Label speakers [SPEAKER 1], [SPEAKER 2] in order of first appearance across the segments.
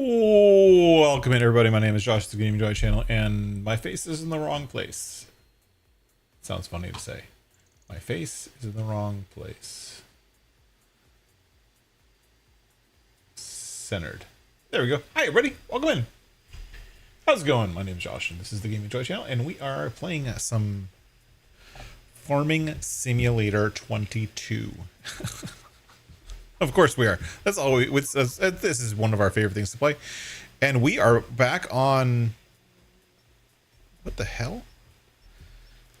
[SPEAKER 1] Welcome in, everybody. My name is Josh, the Gaming Joy channel, and my face is in the wrong place. Sounds funny to say. My face is in the wrong place. Centered. There we go. Hi, everybody. Welcome in. How's it going? My name is Josh, and this is the Gaming Joy channel, and we are playing some Farming Simulator 22. Of course we are. That's all we. This is one of our favorite things to play, and we are back on. What the hell?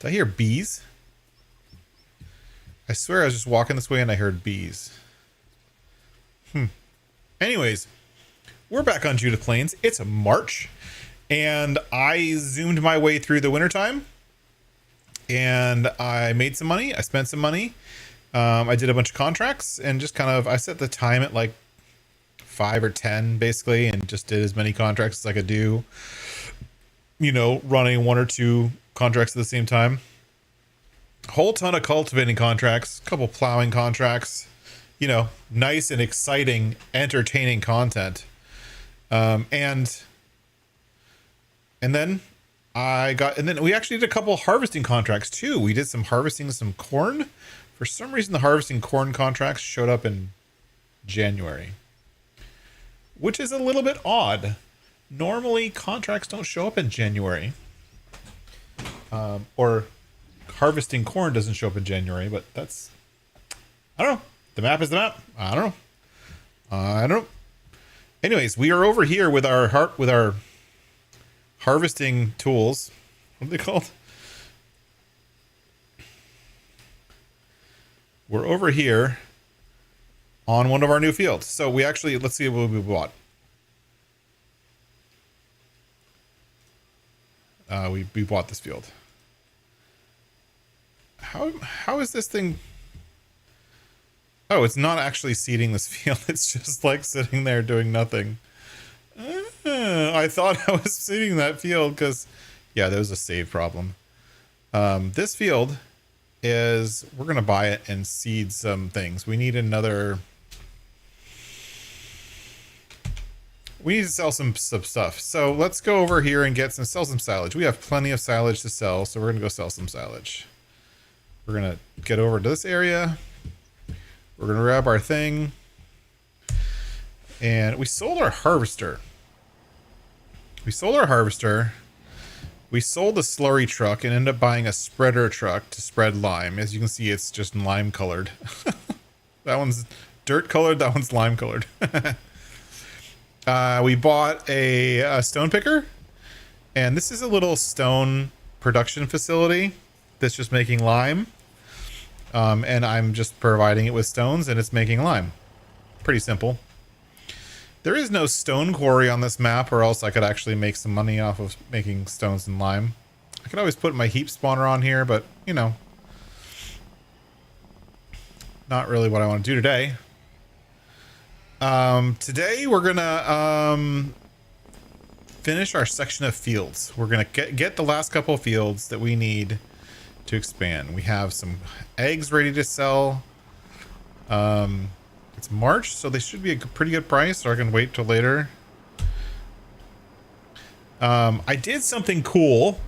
[SPEAKER 1] Did I hear bees? I swear I was just walking this way and I heard bees. Anyways, we're back on Judith Plains. It's March, and I zoomed my way through the wintertime, and I made some money. I spent some money. I did a bunch of contracts and just kind of, I set the time at like 5 or 10 basically, and just did as many contracts as I could do, you know, running 1 or 2 contracts at the same time. Whole ton of cultivating contracts, a couple plowing contracts, you know, nice and exciting, entertaining content. And then we actually did a couple harvesting contracts too. We did some harvesting, some corn. For some reason, the harvesting corn contracts showed up in January, which is a little bit odd. Normally, contracts don't show up in January. Or harvesting corn doesn't show up in January, but that's... I don't know. The map is the map. I don't know. Anyways, we are over here with our harvesting tools. What are they called? We're over here on one of our new fields. So we actually, let's see what we bought. We bought this field. How is this thing? Oh, it's not actually seeding this field. It's just like sitting there doing nothing. I thought I was seeding that field because, yeah, there was a save problem. This field is, we're going to buy it and seed some things. We need to sell some stuff. So let's go over here and sell some silage. We have plenty of silage to sell, so we're going to go sell some silage. We're going to get over to this area. We're going to grab our thing. And we sold our harvester. We sold the slurry truck and ended up buying a spreader truck to spread lime. As you can see, it's just lime colored. That one's dirt colored. That one's lime colored. We bought a stone picker, and this is a little stone production facility that's just making lime. And I'm just providing it with stones, and it's making lime. Pretty simple. There is no stone quarry on this map, or else I could actually make some money off of making stones and lime. I could always put my heap spawner on here, but, you know, not really what I want to do today. Today we're gonna finish our section of fields. We're gonna get the last couple of fields that we need to expand. We have some eggs ready to sell. It's March, so they should be a pretty good price, or I can wait till later. I did something cool,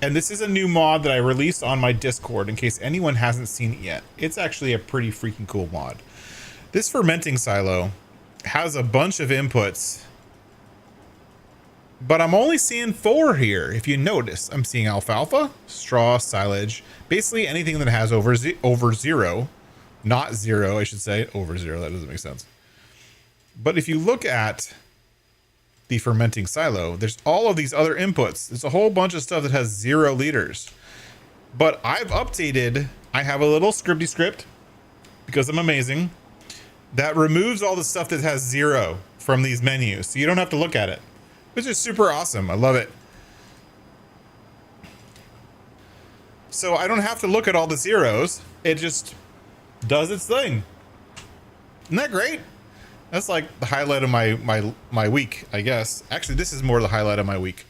[SPEAKER 1] and this is a new mod that I released on my Discord in case anyone hasn't seen it yet. It's actually a pretty freaking cool mod. This fermenting silo has a bunch of inputs, but I'm only seeing 4 here. If you notice, I'm seeing alfalfa, straw, silage, basically anything that has over 0. Not 0, I should say. Over 0, that doesn't make sense. But if you look at the fermenting silo, there's all of these other inputs. There's a whole bunch of stuff that has 0 liters. But I've updated, I have a little scripty script, because I'm amazing, that removes all the stuff that has 0 from these menus. So you don't have to look at it, which is super awesome. I love it. So I don't have to look at all the zeros. It just does its thing. Isn't that great? That's like the highlight of my week, I guess. Actually, this is more the highlight of my week.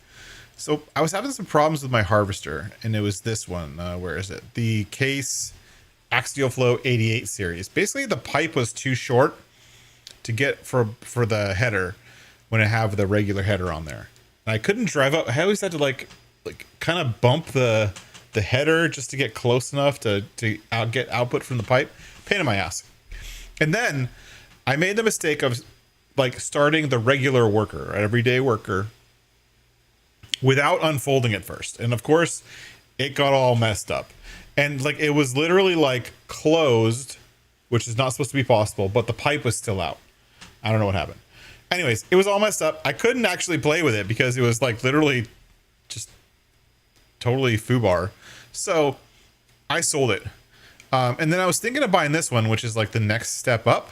[SPEAKER 1] So I was having some problems with my harvester, and it was this one. Where is it? The Case Axial Flow 88 series. Basically, the pipe was too short to get for the header. when I have the regular header on there. And I couldn't drive up. I always had to like kind of bump the header just to get close enough to get output from the pipe. Pain in my ass. And then I made the mistake of like starting the regular worker, everyday worker, without unfolding it first. And of course, it got all messed up. And like it was literally like closed, which is not supposed to be possible, but the pipe was still out. I don't know what happened. Anyways, it was all messed up. I couldn't actually play with it because it was like literally just totally foobar. So I sold it. And then I was thinking of buying this one, which is like the next step up,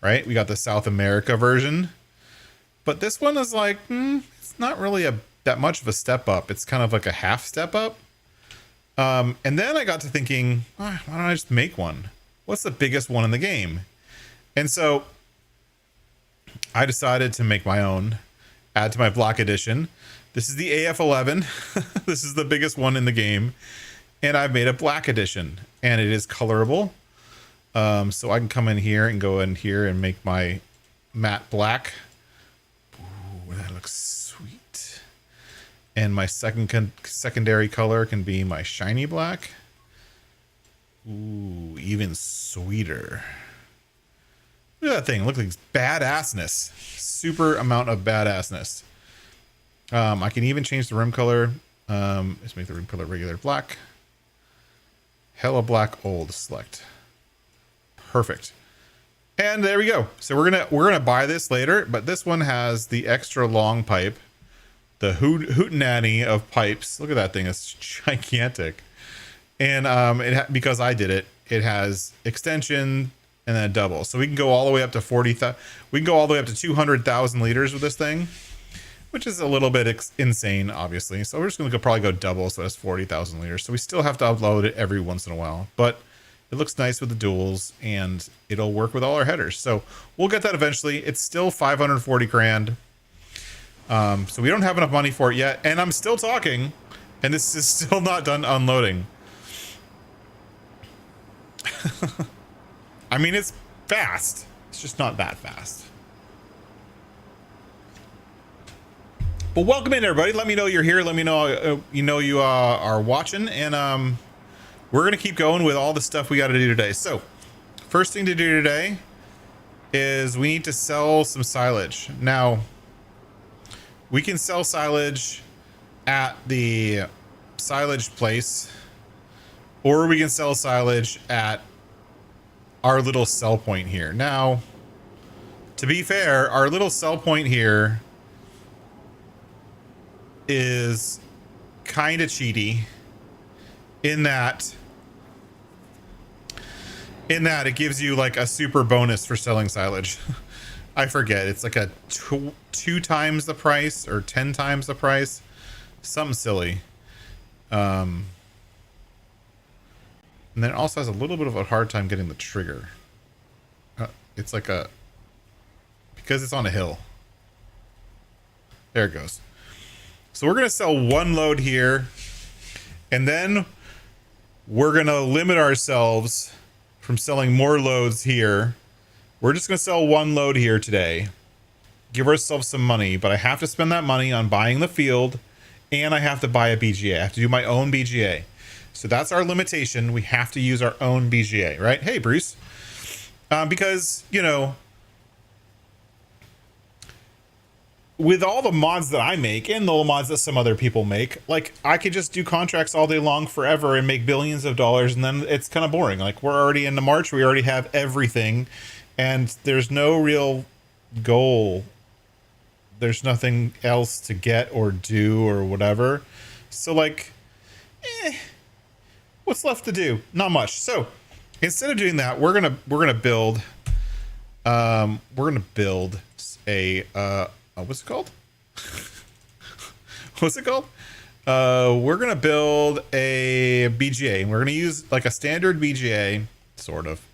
[SPEAKER 1] right? We got the South America version, but this one is like, it's not really that much of a step up. It's kind of like a half step up. And then I got to thinking, why don't I just make one? What's the biggest one in the game? And so I decided to make my own, add to my Black Edition. This is the AF11. This is the biggest one in the game. And I've made a Black Edition, and it is colorable. So I can come in here and go in here and make my matte black. Ooh, that looks sweet. And my secondary color can be my shiny black. Ooh, even sweeter. Look at that thing. Look like badassness. Super amount of badassness. I can even change the rim color. Let's make the rim color regular black. Hella black old select. Perfect. And there we go. So we're gonna buy this later, but this one has the extra long pipe, the hootenanny of pipes. Look at that thing. It's gigantic. And because I did it, it has extension and then a double. So we can go all the way up to 40,000. We can go all the way up to 200,000 liters with this thing, which is a little bit insane, obviously. So we're just going to probably go double, so that's 40,000 liters. So we still have to upload it every once in a while, but it looks nice with the duals, and it'll work with all our headers. So we'll get that eventually. It's still 540 grand. So we don't have enough money for it yet, and I'm still talking, and this is still not done unloading. I mean, it's fast. It's just not that fast. Well, welcome in, everybody. Let me know you're here. Let me know you are watching, and we're gonna keep going with all the stuff we got to do today. So, first thing to do today is we need to sell some silage. Now, we can sell silage at the silage place, or we can sell silage at our little sell point here. Now, to be fair, our little sell point here is kind of cheaty in that it gives you like a super bonus for selling silage. I forget, it's like a two times the price or 10 times the price, something silly. And then it also has a little bit of a hard time getting the trigger. It's like because it's on a hill. There it goes. So we're going to sell one load here, and then we're going to limit ourselves from selling more loads here. We're just going to sell one load here today. Give ourselves some money, but I have to spend that money on buying the field, and I have to buy a BGA. I have to do my own BGA. So that's our limitation. We have to use our own BGA, right? Hey, Bruce. Because, you know, with all the mods that I make and the mods that some other people make, like I could just do contracts all day long forever and make billions of dollars, and then it's kind of boring. Like we're already into March, we already have everything, and there's no real goal. There's nothing else to get or do or whatever. So like, what's left to do? Not much. So instead of doing that, we're gonna build a what's it called? What's it called? We're gonna build a BGA, and we're gonna use like a standard BGA, sort of,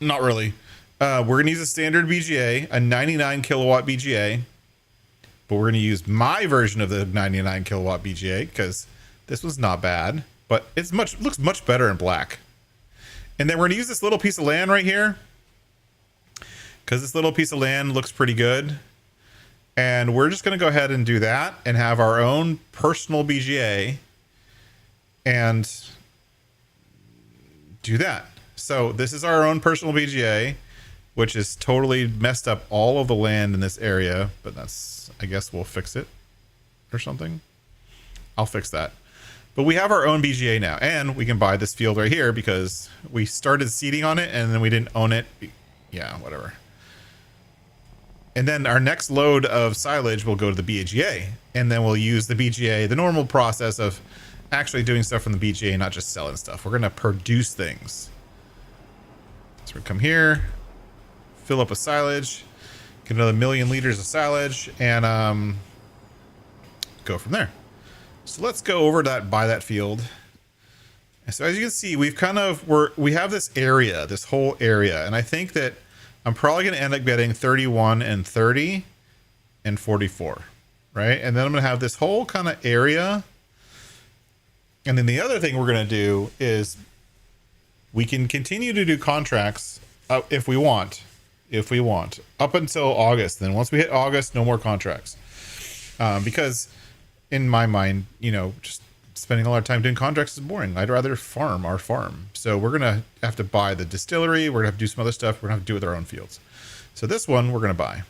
[SPEAKER 1] not really. We're gonna use a standard BGA, a 99 kilowatt BGA, but we're gonna use my version of the 99 kilowatt BGA because this was not bad, but looks much better in black. And then we're gonna use this little piece of land right here, because this little piece of land looks pretty good. And we're just going to go ahead and do that and have our own personal BGA and do that. So this is our own personal BGA, which is totally messed up all of the land in this area, but that's, I guess we'll fix it or something. I'll fix that. But we have our own BGA now, and we can buy this field right here because we started seeding on it and then we didn't own it. Yeah, whatever. And then our next load of silage will go to the BGA, and then we'll use the BGA, the normal process of actually doing stuff from the BGA, not just selling stuff. We're going to produce things. So we come here, fill up with silage, get another 1,000,000 liters of silage, and go from there. So let's go over that, buy that field. And so as you can see, we have this area, this whole area, and I think that I'm probably going to end up getting 31 and 30 and 44, right? And then I'm going to have this whole kind of area. And then the other thing we're going to do is we can continue to do contracts if we want, up until August. Then once we hit August, no more contracts. Because in my mind, just spending all our time doing contracts is boring. I'd rather farm our farm. So we're going to have to buy the distillery. We're going to have to do some other stuff. We're going to have to do it with our own fields. So this one we're going to buy.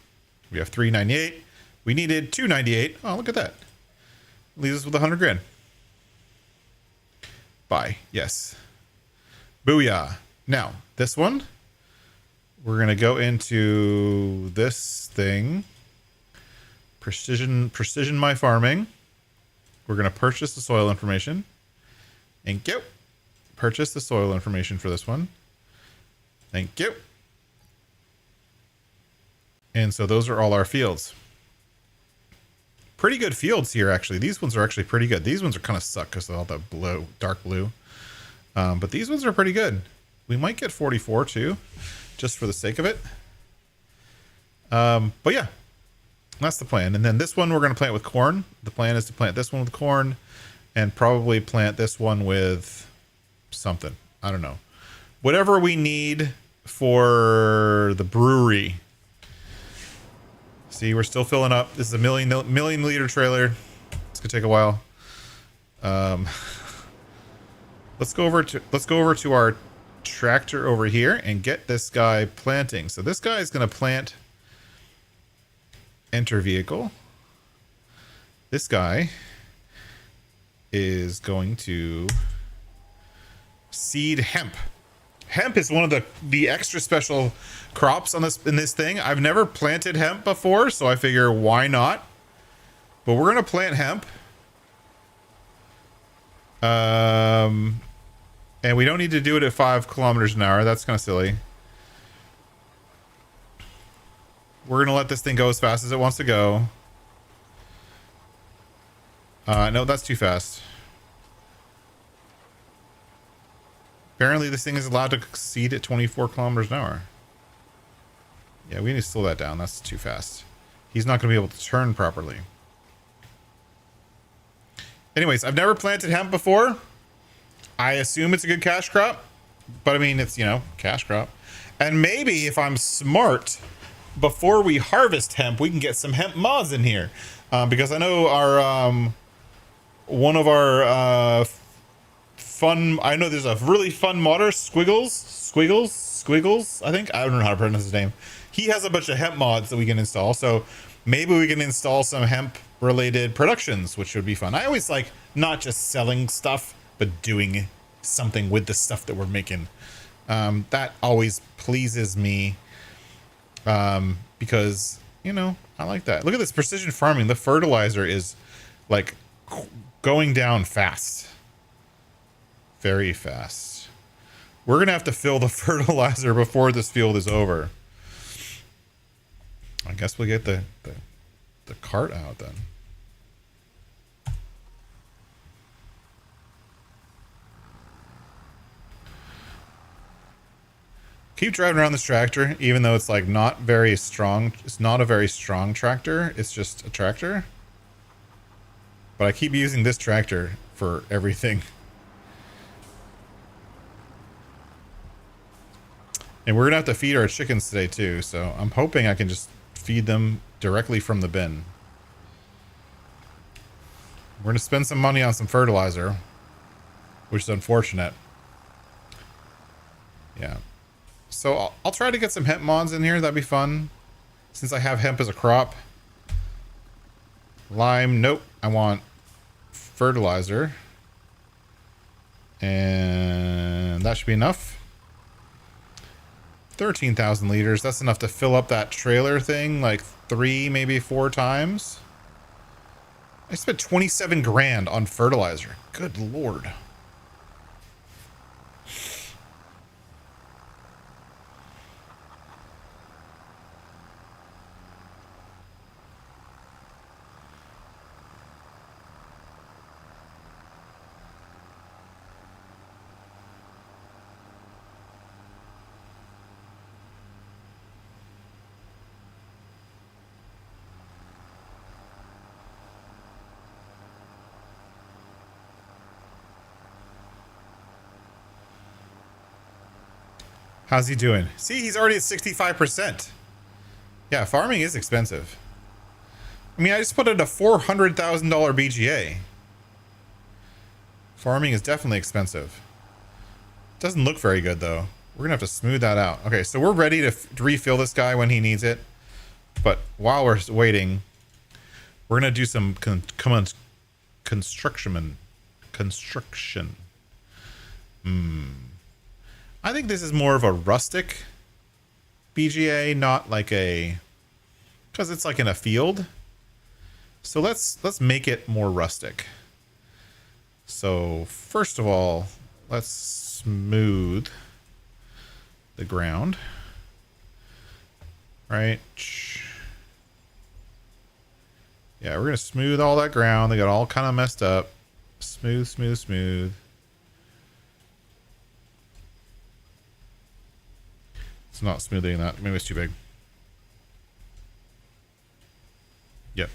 [SPEAKER 1] We have 398. We needed 298. Oh, look at that. Leaves us with 100 grand. Buy. Yes. Booyah. Now, this one, we're going to go into this thing. Precision my farming. We're going to purchase the soil information. Thank you. Purchase the soil information for this one. Thank you. And so those are all our fields. Pretty good fields here, actually. These ones are actually pretty good. These ones are kind of suck because of all that blue, dark blue. But these ones are pretty good. We might get 44 too, just for the sake of it. But yeah. That's the plan. And then this one we're going to plant with corn. The plan is to plant this one with corn and probably plant this one with something. I don't know. Whatever we need for the brewery. See, we're still filling up. This is a million liter trailer. It's going to take a while. Let's go over to our tractor over here and get this guy planting. So this guy is going to plant. Enter vehicle. This guy is going to seed hemp. Hemp is one of the extra special crops on in this thing. I've never planted hemp before, so I figure why not? But we're gonna plant hemp. And we don't need to do it at 5 kilometers an hour. That's kind of silly. We're going to let this thing go as fast as it wants to go. No, that's too fast. Apparently this thing is allowed to exceed at 24 kilometers an hour. Yeah, we need to slow that down. That's too fast. He's not going to be able to turn properly. Anyways, I've never planted hemp before. I assume it's a good cash crop. But I mean, it's, cash crop. And maybe if I'm smart, before we harvest hemp, we can get some hemp mods in here. Because I know our one of our I know there's a really fun modder, Squiggles, I think. I don't know how to pronounce his name. He has a bunch of hemp mods that we can install. So maybe we can install some hemp related productions, which would be fun. I always like not just selling stuff, but doing something with the stuff that we're making. That always pleases me. Because, I like that. Look at this precision farming. The fertilizer is like going down fast. Very fast. We're going to have to fill the fertilizer before this field is over. I guess we'll get the cart out then. Keep driving around this tractor, even though it's like not very strong. It's not a very strong tractor. It's just a tractor. But I keep using this tractor for everything. And we're gonna have to feed our chickens today too, so I'm hoping I can just feed them directly from the bin. We're gonna spend some money on some fertilizer, which is unfortunate. Yeah. So I'll try to get some hemp mods in here. That'd be fun. Since I have hemp as a crop. Lime, nope. I want fertilizer. And that should be enough. 13,000 liters. That's enough to fill up that trailer thing like 3, maybe 4 times. I spent 27 grand on fertilizer. Good lord. How's he doing? See, he's already at 65%. Yeah, farming is expensive. I mean, I just put in a $400,000 BGA. Farming is definitely expensive. Doesn't look very good, though. We're going to have to smooth that out. Okay, so we're ready to refill this guy when he needs it. But while we're waiting, we're going to do some construction. I think this is more of a rustic BGA, not like a... because it's like in a field. So let's make it more rustic. So first of all, let's smooth the ground. Right? Yeah, we're going to smooth all that ground. They got all kind of messed up. Smooth, smooth, smooth. It's not smoothing that. Maybe it's too big. Yep.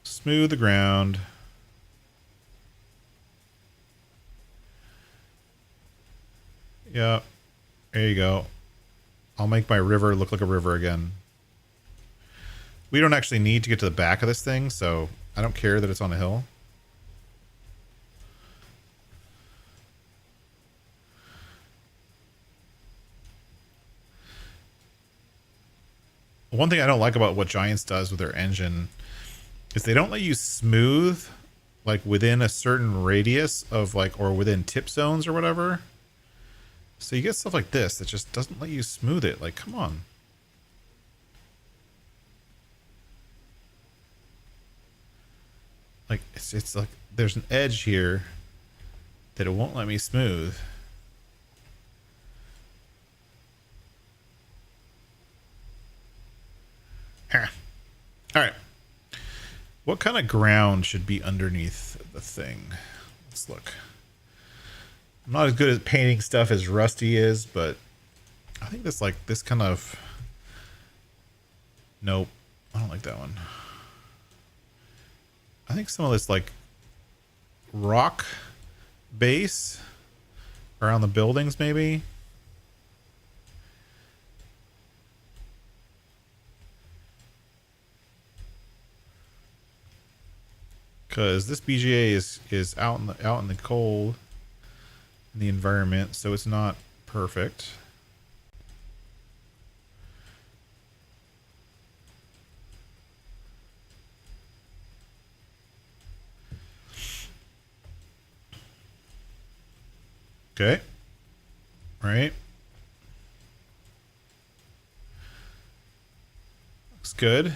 [SPEAKER 1] Smooth the ground. Yep. There you go. I'll make my river look like a river again. We don't actually need to get to the back of this thing, so I don't care that it's on a hill. One thing I don't like about what Giants does with their engine is they don't let you smooth like within a certain radius of like, or within tip zones or whatever. So you get stuff like this that just doesn't let you smooth it. Like, come on. Like, it's like there's an edge here that it won't let me smooth. All right. What kind of ground should be underneath the thing? Let's look. I'm not as good at painting stuff as Rusty is, but I think this like this kind of... Nope. I don't like that one. I think some of this like rock base around the buildings maybe. Because this BGA is out in the cold in the environment, so it's not perfect. Okay. Right. Looks good.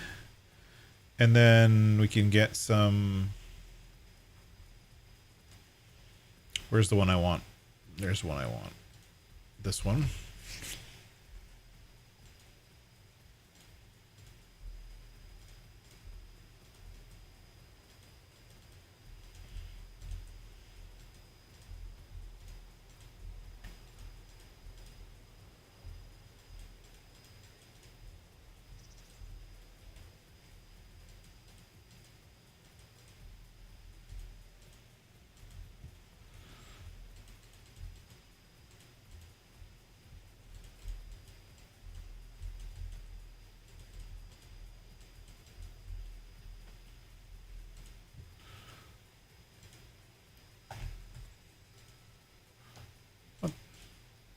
[SPEAKER 1] And then we can get some... Where's the one I want? There's one I want. This one.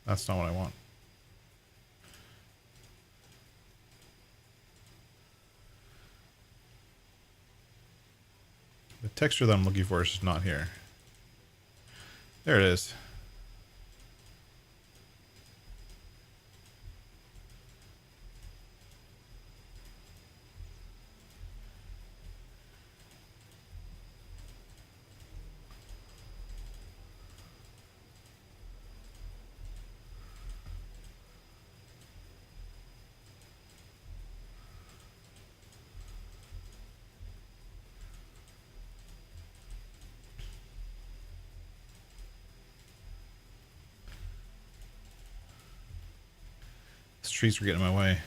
[SPEAKER 1] That's not what I want. The texture that I'm looking for is just not here. There it is. These trees were getting in my way.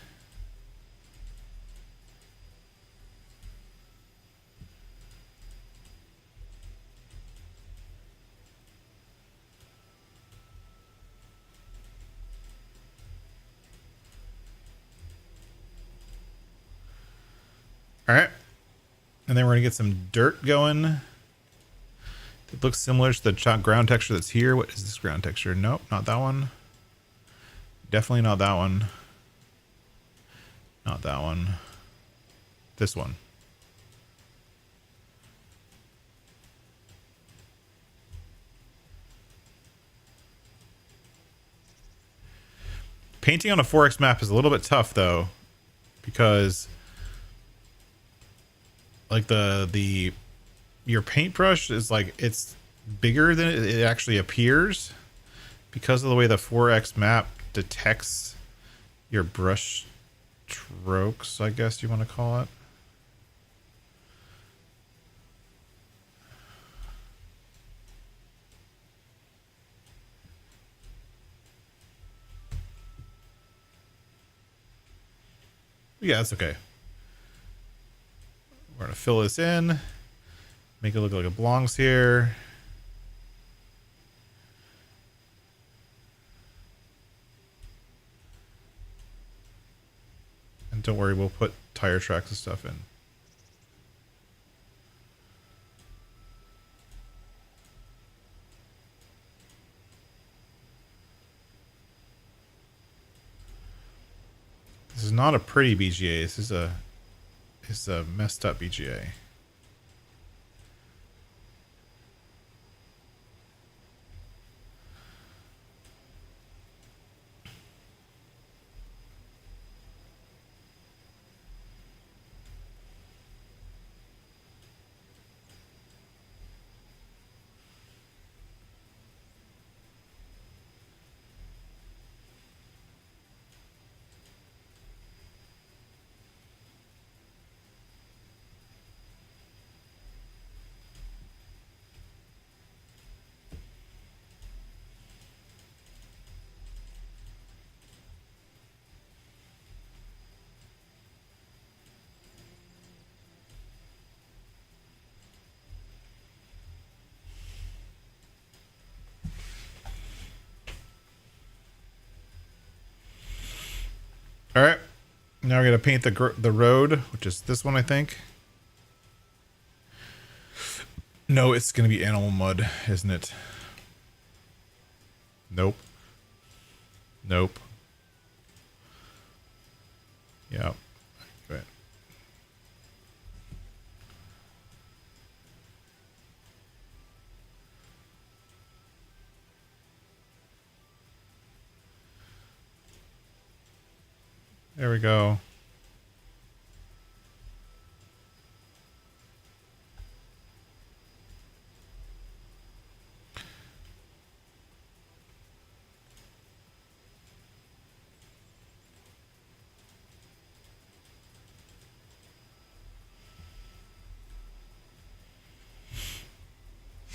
[SPEAKER 1] All right. And then we're going to get some dirt going. It looks similar to the ground texture that's here. What is this ground texture? Nope, not that one. Definitely not that one. Not that one. This one. Painting on a 4X map is a little bit tough though, because like your paintbrush is like, it's bigger than it actually appears because of the way the 4X map detects your brush strokes, I guess you want to call it. Yeah, that's okay. We're going to fill this in, make it look like it belongs here. And don't worry, we'll put tire tracks and stuff in. This is not a pretty BGA. This is a messed up BGA. All right, now we're gonna paint the road, which is this one, I think. No, it's gonna be animal mud, isn't it? Nope. Nope. Yeah. Right. There we go.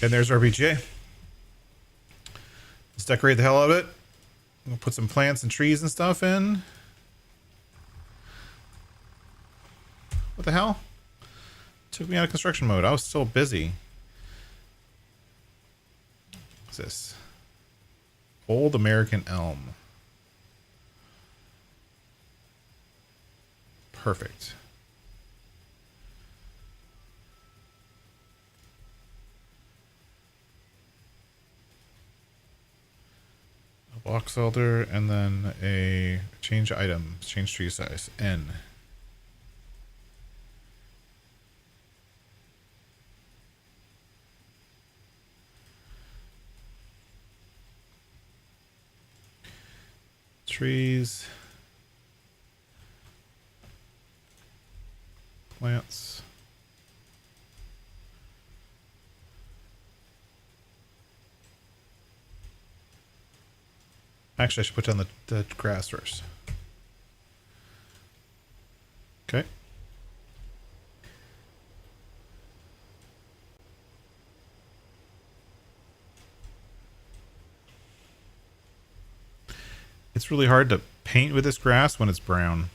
[SPEAKER 1] And there's our BGA. Let's decorate the hell out of it. We'll put some plants and trees and stuff in. What the hell? Took me out of construction mode. I was so busy. What's this? Old American elm. Perfect. Box elder, and then a change item, change tree size, N. Trees, plants. Actually, I should put down the grass first. Okay. It's really hard to paint with this grass when it's brown.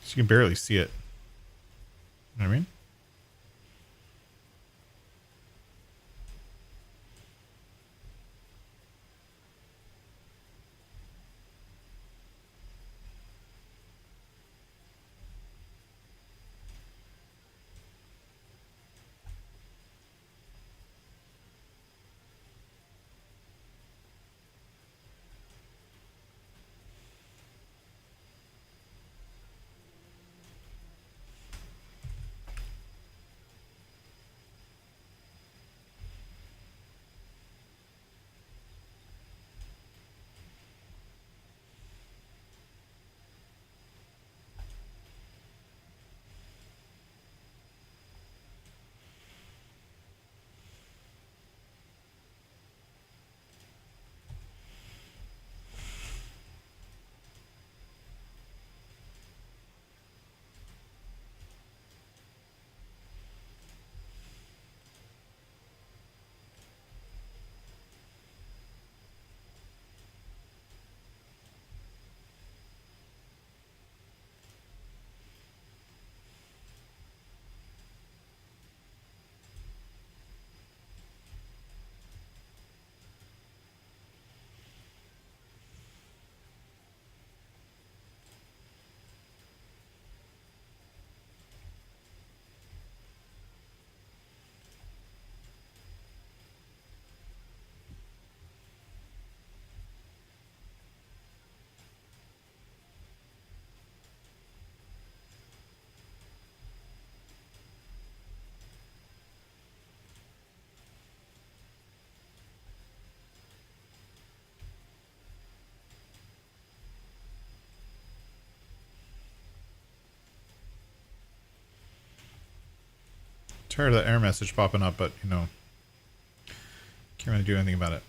[SPEAKER 1] You can barely see it. You know what I mean? Tired of that error message popping up, but you know, can't really do anything about it.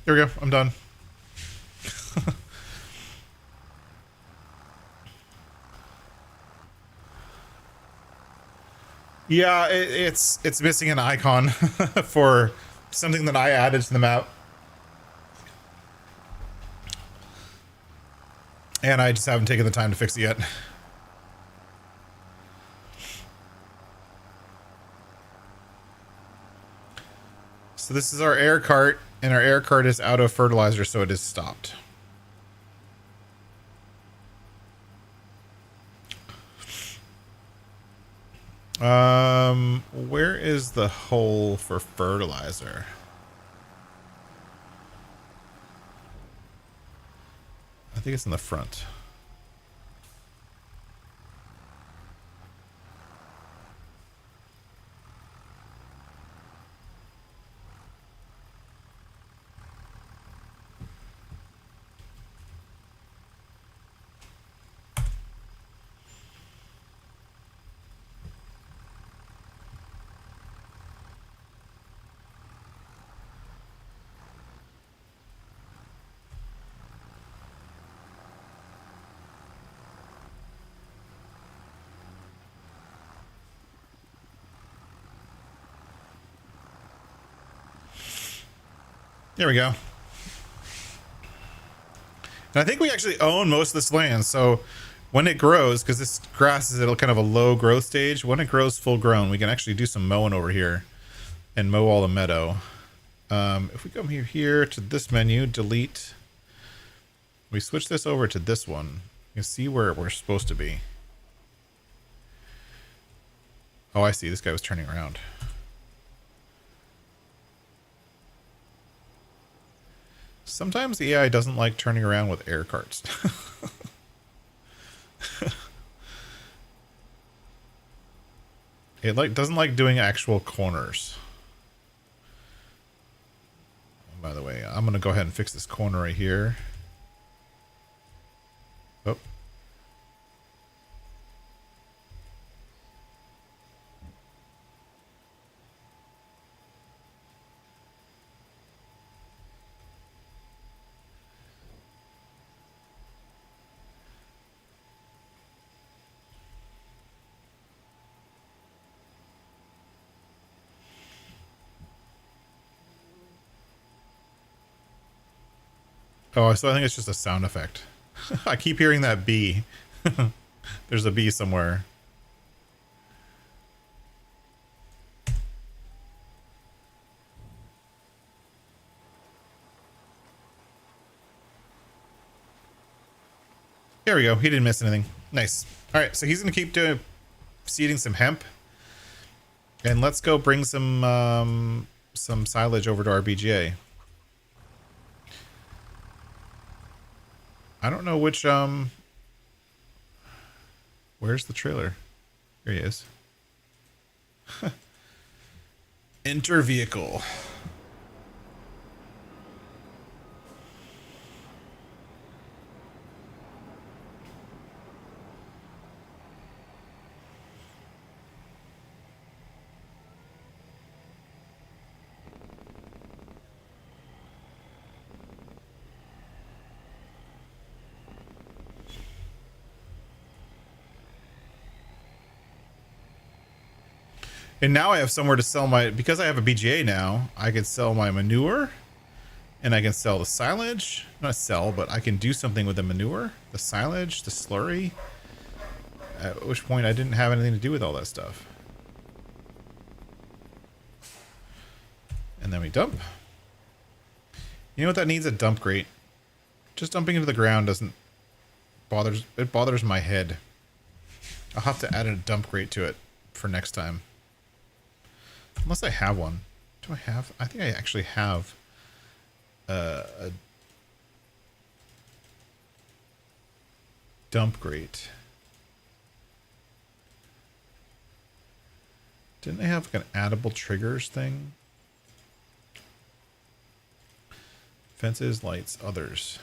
[SPEAKER 1] There we go. I'm done. Yeah, it's missing an icon for something that I added to the map. And I just haven't taken the time to fix it yet. So this is our air cart, and our air cart is out of fertilizer, so it is stopped. Where is the hole for fertilizer? I think it's in the front. There we go. And I think we actually own most of this land. So when it grows, because this grass is at kind of a low growth stage, when it grows full grown, we can actually do some mowing over here and mow all the meadow. If we come here to this menu, delete, we switch this over to this one. You can see where we're supposed to be. Oh, I see. This guy was turning around. Sometimes the AI doesn't like turning around with air carts. It doesn't like doing actual corners. By the way, I'm going to go ahead and fix this corner right here. Oh. Oh, so I think it's just a sound effect. I keep hearing that bee. There's a bee somewhere. There we go. He didn't miss anything. Nice. All right, so he's going to keep seeding some hemp. And let's go bring some silage over to our BGA. I don't know which, where's the trailer? Here he is. Enter vehicle. And now I have somewhere to sell my, because I have a BGA now, I can sell my manure and I can sell the silage. Not sell, but I can do something with the manure, the silage, the slurry. At which point I didn't have anything to do with all that stuff. And then we dump. You know what that needs? A dump grate. Just dumping into the ground doesn't it bothers my head. I'll have to add a dump grate to it for next time. Unless I have one. Do I have? I think I actually have a dump grate. Didn't I have like an addable triggers thing? Fences, lights, others.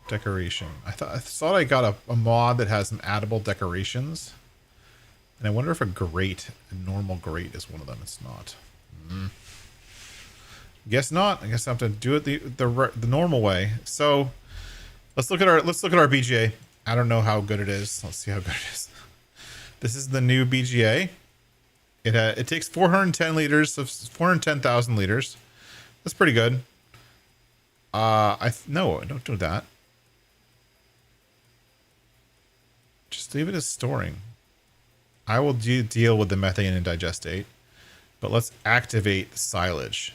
[SPEAKER 1] Decoration. I thought I got a mod that has some addable decorations. And I wonder if a normal grate is one of them. It's not. Guess not. I guess I have to do it the normal way. So let's look at our BGA. I don't know how good it is. Let's see how good it is. This is the new BGA. It takes 410 liters of 410,000 liters. That's pretty good. No, don't do that. Just leave it as storing. I will deal with the methane and digestate, but let's activate silage.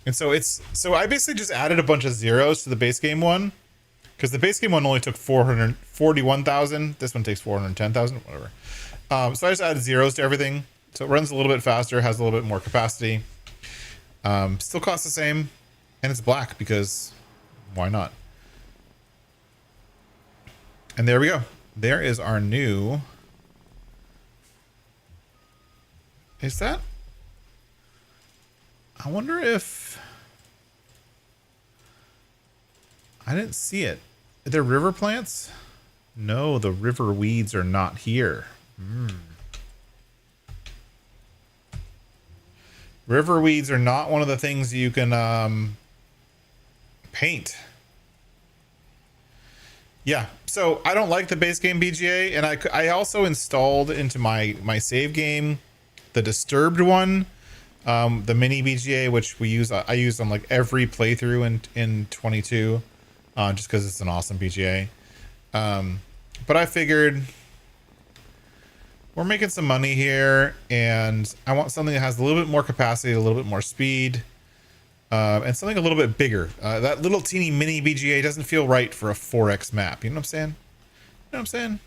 [SPEAKER 1] And so I basically just added a bunch of zeros to the base game one, because the base game one only took 441,000. This one takes 410,000, whatever. So I just added zeros to everything. So it runs a little bit faster, has a little bit more capacity. Still costs the same, and it's black because why not? And there we go. There is our new. Is that? I wonder if I didn't see it. Are there river plants? No, the river weeds are not here. River weeds are not one of the things you can paint. Yeah, so I don't like the base game BGA, and I also installed into my save game the disturbed one. The mini BGA, which I use on like every playthrough in 22, just because it's an awesome BGA. But I figured we're making some money here, and I want something that has a little bit more capacity, a little bit more speed, and something a little bit bigger. That little teeny mini BGA doesn't feel right for a 4X map. You know what I'm saying? You know what I'm saying?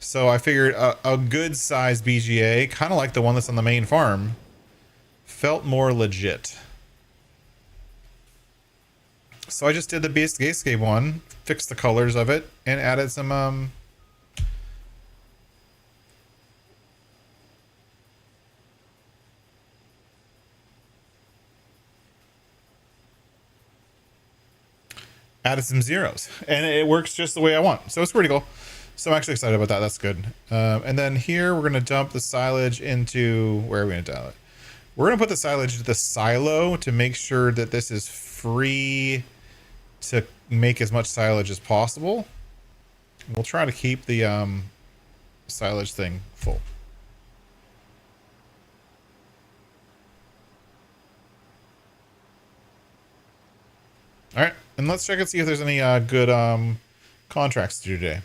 [SPEAKER 1] So I figured a good size BGA, kind of like the one that's on the main farm, felt more legit. So I just did the basic one, fixed the colors of it, and added some added some zeros, and it works just the way I want. So it's pretty cool. So I'm actually excited about that. That's good. And then here we're going to dump the silage into, where are we going to dump it? We're going to put the silage into the silo to make sure that this is free to make as much silage as possible. We'll try to keep the silage thing full. All right, and let's check and see if there's any good contracts to do today.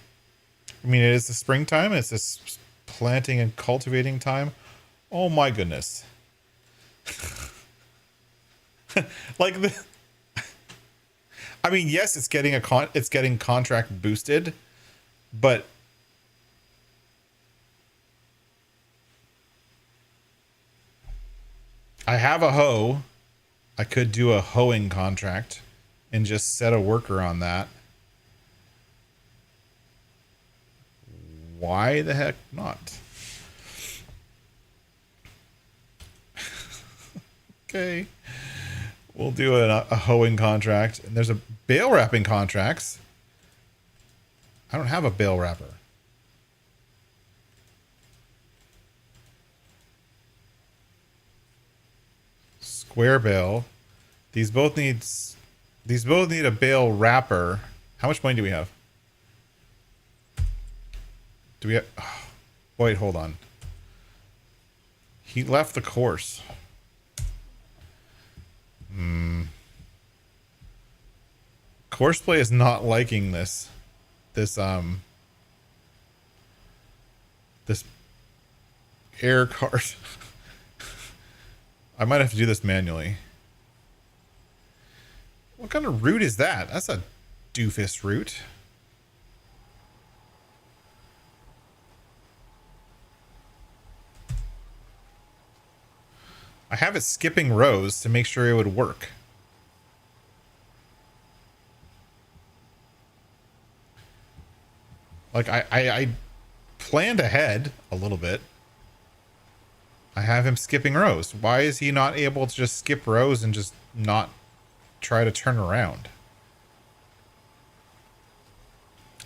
[SPEAKER 1] I mean, it is the springtime. It's this planting and cultivating time. Oh my goodness. Like the, I mean, yes, it's getting contract boosted, but I have a hoe. I could do a hoeing contract and just set a worker on that. Why the heck not? Okay. We'll do a hoeing contract. And there's a bale wrapping contracts. I don't have a bale wrapper. Square bale. These both need a bale wrapper. How much money do we have? Do we have... Oh, wait, hold on. He left the course. Courseplay is not liking this air cart. I might have to do this manually. What kind of route is that? That's a doofus route. I have it skipping rows to make sure it would work. Like, I planned ahead a little bit. I have him skipping rows. Why is he not able to just skip rows and just not try to turn around?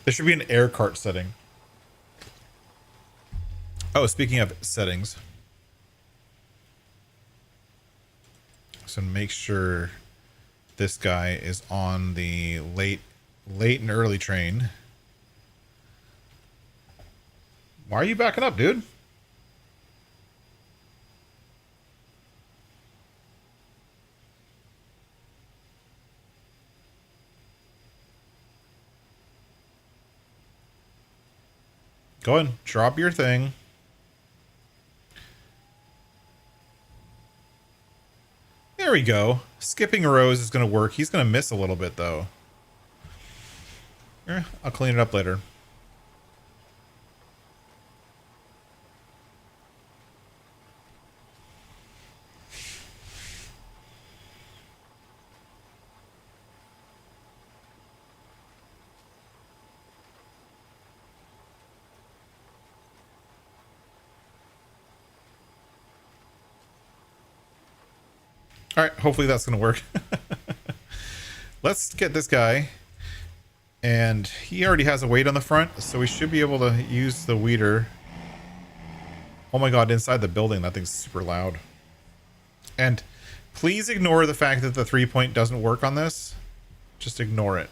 [SPEAKER 1] There should be an air cart setting. Oh, speaking of settings. So make sure this guy is on the late and early train. Why are you backing up, dude? Go ahead, drop your thing. There we go. Skipping rows is going to work. He's going to miss a little bit, though. I'll clean it up later. All right, hopefully that's going to work. Let's get this guy. And he already has a weight on the front, so we should be able to use the weeder. Oh my god, inside the building, that thing's super loud. And please ignore the fact that the 3-point doesn't work on this. Just ignore it.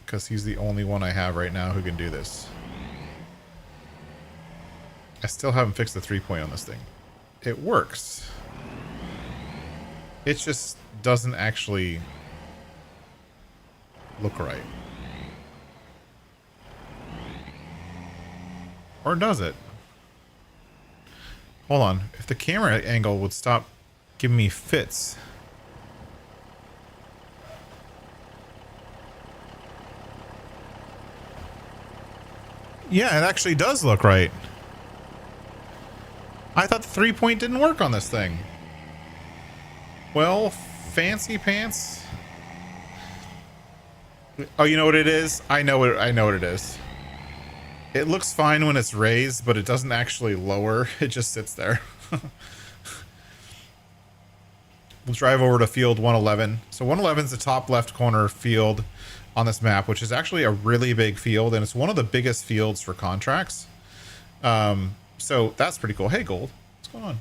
[SPEAKER 1] Because he's the only one I have right now who can do this. I still haven't fixed the 3-point on this thing. It works. It just doesn't actually look right. Or does it? Hold on. If the camera angle would stop giving me fits. Yeah, it actually does look right. I thought the 3-point didn't work on this thing. Well, fancy pants. Oh, you know what it is? I know what it is. It looks fine when it's raised, but it doesn't actually lower. It just sits there. We'll drive over to field 111. So 111 is the top left corner field on this map, which is actually a really big field, and it's one of the biggest fields for contracts. So that's pretty cool. Hey, Gold, what's going on?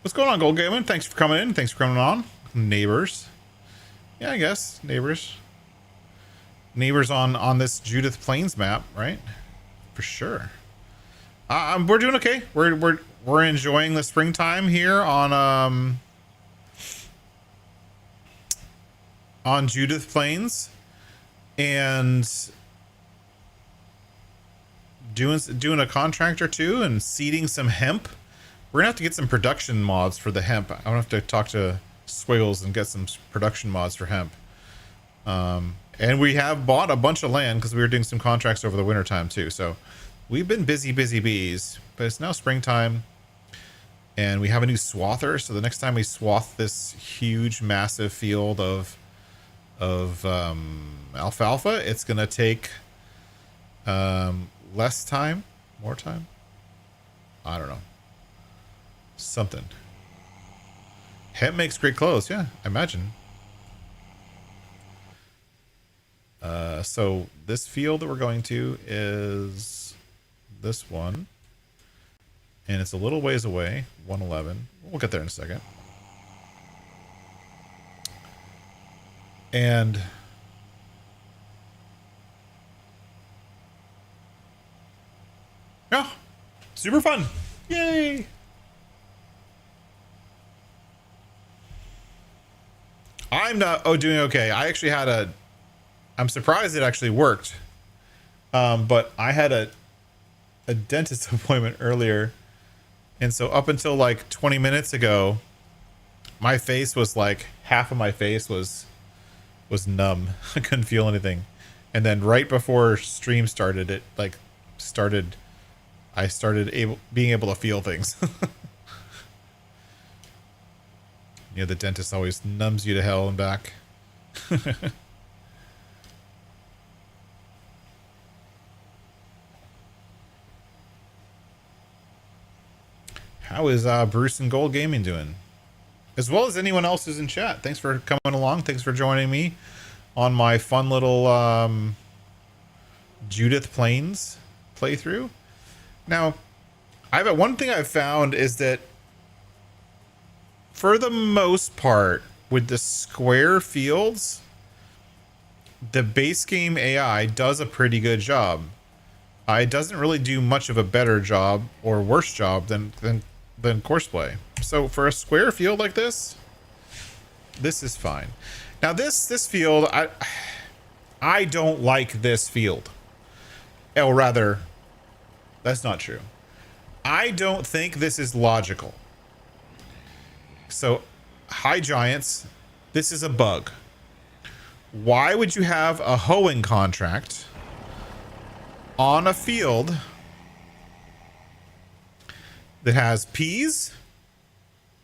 [SPEAKER 1] What's going on, Gold Gaming? Thanks for coming in. Thanks for coming on. Neighbors. Yeah, I guess. Neighbors. Neighbors on this Judith Plains map, right? For sure. We're doing okay. We're enjoying the springtime here on Judith Plains, and doing a contract or two and seeding some hemp. We're gonna have to get some production mods for the hemp. I'm gonna have to talk to Swiggles and get some production mods for hemp. And we have bought a bunch of land because we were doing some contracts over the winter time too. So we've been busy bees, but it's now springtime and we have a new swather. So the next time we swath this huge, massive field of alfalfa, it's going to take less time, more time. I don't know. Something. Hemp makes great clothes. Yeah, I imagine. So this field that we're going to is this one, and it's a little ways away. 111. We'll get there in a second. And yeah, super fun. Yay. I'm not doing okay. I actually had I'm surprised it actually worked. But I had a dentist appointment earlier, and so up until like 20 minutes ago, my face was like, half of my face was numb. I couldn't feel anything. And then right before stream started, I started being able to feel things. You know, the dentist always numbs you to hell and back. How is Bruce and Gold Gaming doing? As well as anyone else who's in chat. Thanks for coming along. Thanks for joining me on my fun little Judith Plains playthrough. Now, one thing I've found is that for the most part, with the square fields, the base game AI does a pretty good job. It doesn't really do much of a better job or worse job than Courseplay. So for a square field like this is fine. Now this field, I don't like this field. Or rather, that's not true. I don't think this is logical. So, hi Giants, this is a bug. Why would you have a hoeing contract on a field that has peas,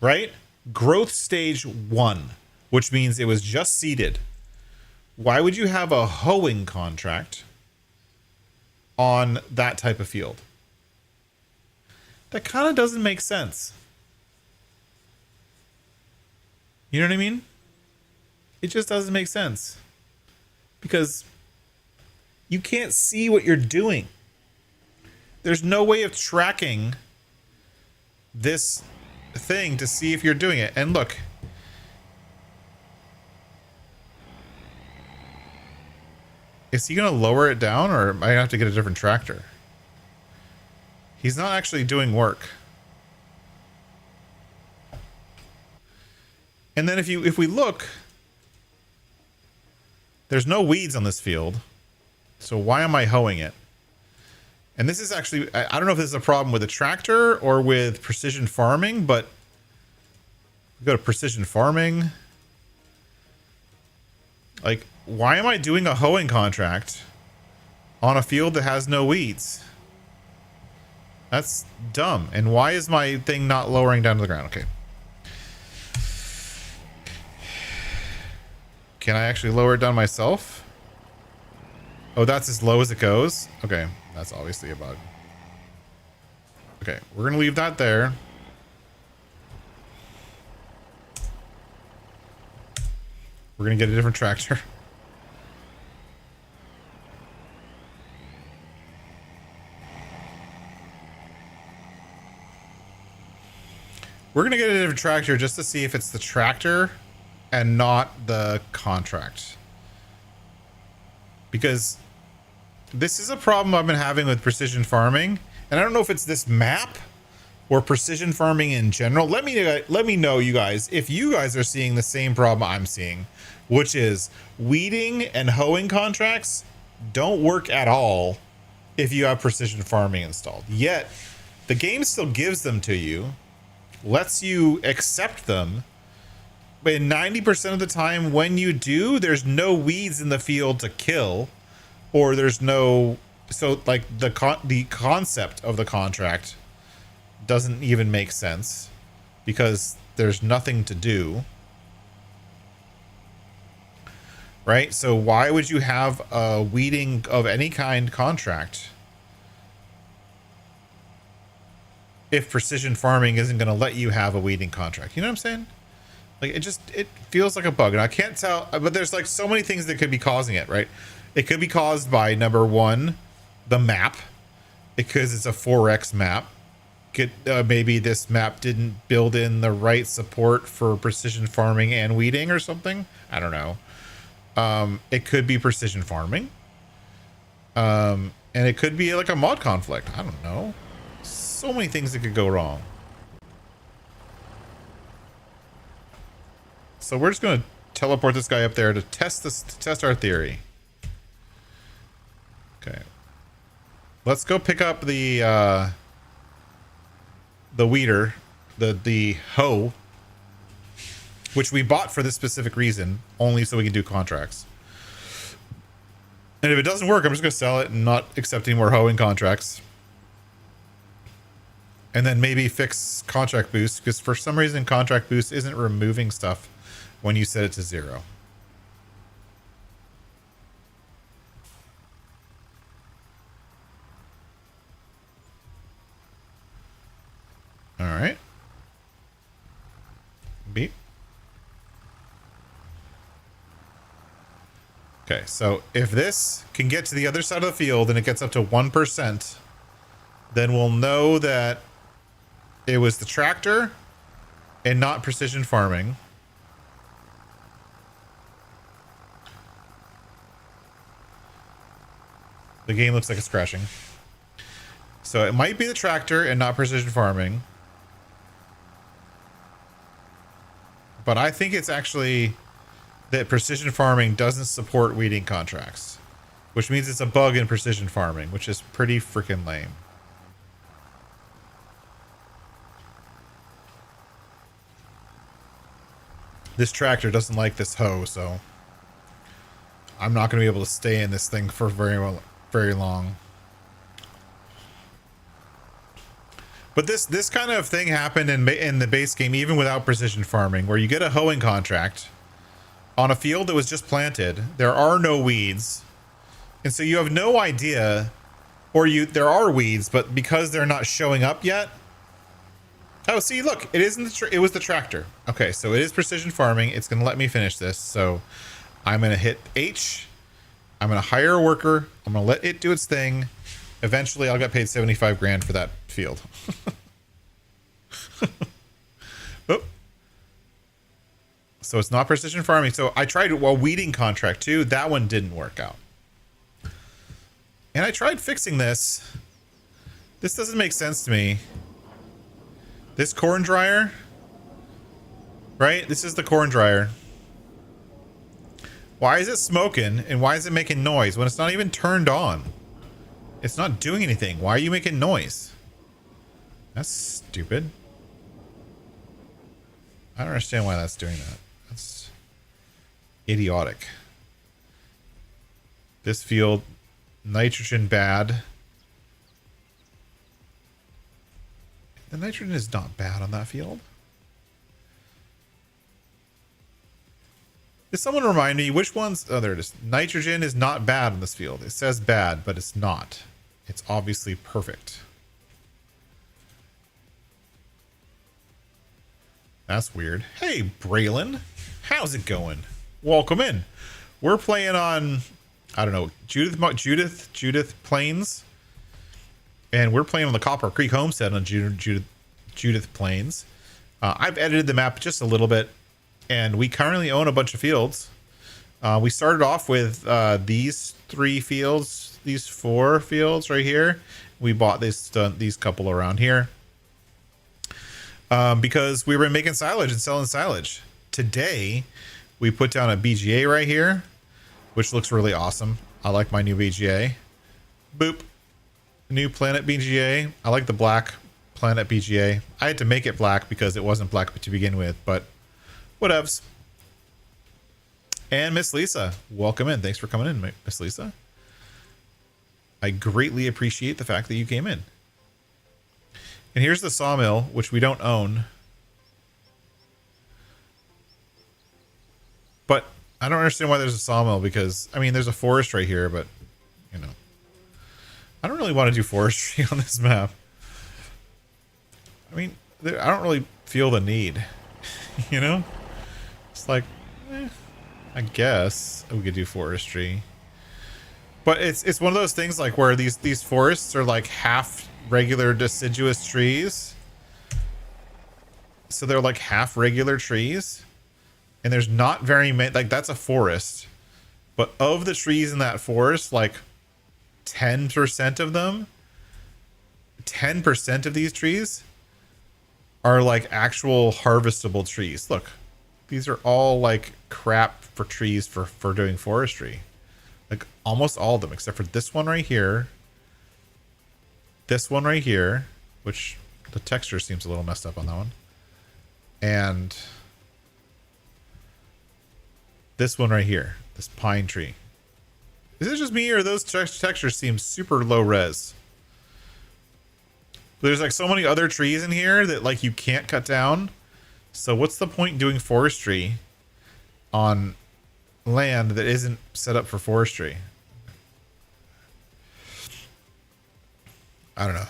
[SPEAKER 1] right? Growth stage 1, which means it was just seeded. Why would you have a hoeing contract on that type of field? That kind of doesn't make sense. You know what I mean? It just doesn't make sense. Because You can't see what you're doing. There's no way of tracking this thing to see if you're doing it. And look, is he going to lower it down, or am I going to have to get a different tractor? He's not actually doing work. And then if we look, there's no weeds on this field. So why am I hoeing it? And this is actually, I don't know if this is a problem with a tractor or with precision farming, but go to precision farming. Like, why am I doing a hoeing contract on a field that has no weeds? That's dumb. And why is my thing not lowering down to the ground? Okay. Can I actually lower it down myself? Oh, that's as low as it goes? Okay, that's obviously a bug. Okay, we're gonna leave that there. We're gonna get a different tractor. We're gonna get a different tractor just to see if it's the tractor and not the contract. Because this is a problem I've been having with precision farming, and I don't know if it's this map or precision farming in general. Let me know, you guys, if you guys are seeing the same problem I'm seeing, which is weeding and hoeing contracts don't work at all if you have precision farming installed. Yet the game still gives them to you, lets you accept them, but 90% of the time when you do, there's no weeds in the field to kill, or there's no, so like the concept of the contract doesn't even make sense because there's nothing to do. Right? So why would you have a weeding of any kind contract if precision farming isn't going to let you have a weeding contract? You know what I'm saying? Like, it feels like a bug, and I can't tell, but there's like so many things that could be causing it, right? It could be caused by, number one, the map, because it's a 4X map. Maybe this map didn't build in the right support for precision farming and weeding or something. I don't know. It could be precision farming. And it could be like a mod conflict. I don't know. So many things that could go wrong. So we're just going to teleport this guy up there to test our theory. Okay. Let's go pick up the weeder, the hoe, which we bought for this specific reason, only so we can do contracts. And if it doesn't work, I'm just going to sell it and not accept any more hoeing contracts. And then maybe fix contract boost, because for some reason contract boost isn't removing stuff when you set it to 0. All right. Beep. Okay, so if this can get to the other side of the field and it gets up to 1%, then we'll know that it was the tractor and not precision farming. The game looks like it's crashing. So it might be the tractor and not precision farming. But I think it's actually that precision farming doesn't support weeding contracts, which means it's a bug in precision farming, which is pretty freaking lame. This tractor doesn't like this hoe, so I'm not going to be able to stay in this thing for very long. But this kind of thing happened in the base game, even without precision farming, where you get a hoeing contract on a field that was just planted. There are no weeds, and so you have no idea, or there are weeds, but because they're not showing up yet. Oh, see, look, it isn't. It was the tractor. Okay, so it is precision farming. It's going to let me finish this, so I'm going to hit H. I'm going to hire a worker. I'm going to let it do its thing. Eventually, I'll get paid 75 grand for that field. Oh. So it's not precision farming. So I tried a weeding contract too. That one didn't work out. And I tried fixing this. This doesn't make sense to me. This corn dryer, right? This is the corn dryer. Why is it smoking and why is it making noise when it's not even turned on? It's not doing anything. Why are you making noise? That's stupid. I don't understand why that's doing that. That's idiotic. This field, nitrogen bad. The nitrogen is not bad on that field. Did someone remind me which ones? Oh, there it is. Nitrogen is not bad on this field. It says bad, but it's not. It's obviously perfect. That's weird. Hey, Braylon. How's it going? Welcome in. We're playing on, I don't know, Judith Plains. And we're playing on the Copper Creek Homestead on Judith Plains. I've edited the map just a little bit. And we currently own a bunch of fields. We started off with these 3 fields, these 4 fields right here. We bought these couple around here because we were making silage and selling silage. Today, we put down a BGA right here, which looks really awesome. I like my new BGA. Boop. New Planet BGA. I like the black Planet BGA. I had to make it black because it wasn't black to begin with, but whatevs. And Miss Lisa, welcome in. Thanks for coming in, Miss Lisa. I greatly appreciate the fact that you came in. And here's the sawmill, which we don't own. But I don't understand why there's a sawmill because, I mean, there's a forest right here, but, you know. I don't really want to do forestry on this map. I mean, I don't really feel the need, you know? It's like, I guess we could do forestry, but it's one of those things like where these forests are like half regular deciduous trees, so they're like half regular trees, and there's not very many. Like that's a forest, but of the trees in that forest, like 10% of them, 10% of these trees are like actual harvestable trees. Look. These are all like crap for trees for doing forestry. Like almost all of them, except for this one right here. This one right here, which the texture seems a little messed up on that one. And this one right here, this pine tree. Is it just me or those textures seem super low res? There's like so many other trees in here that like you can't cut down. So what's the point in doing forestry on land that isn't set up for forestry? I don't know.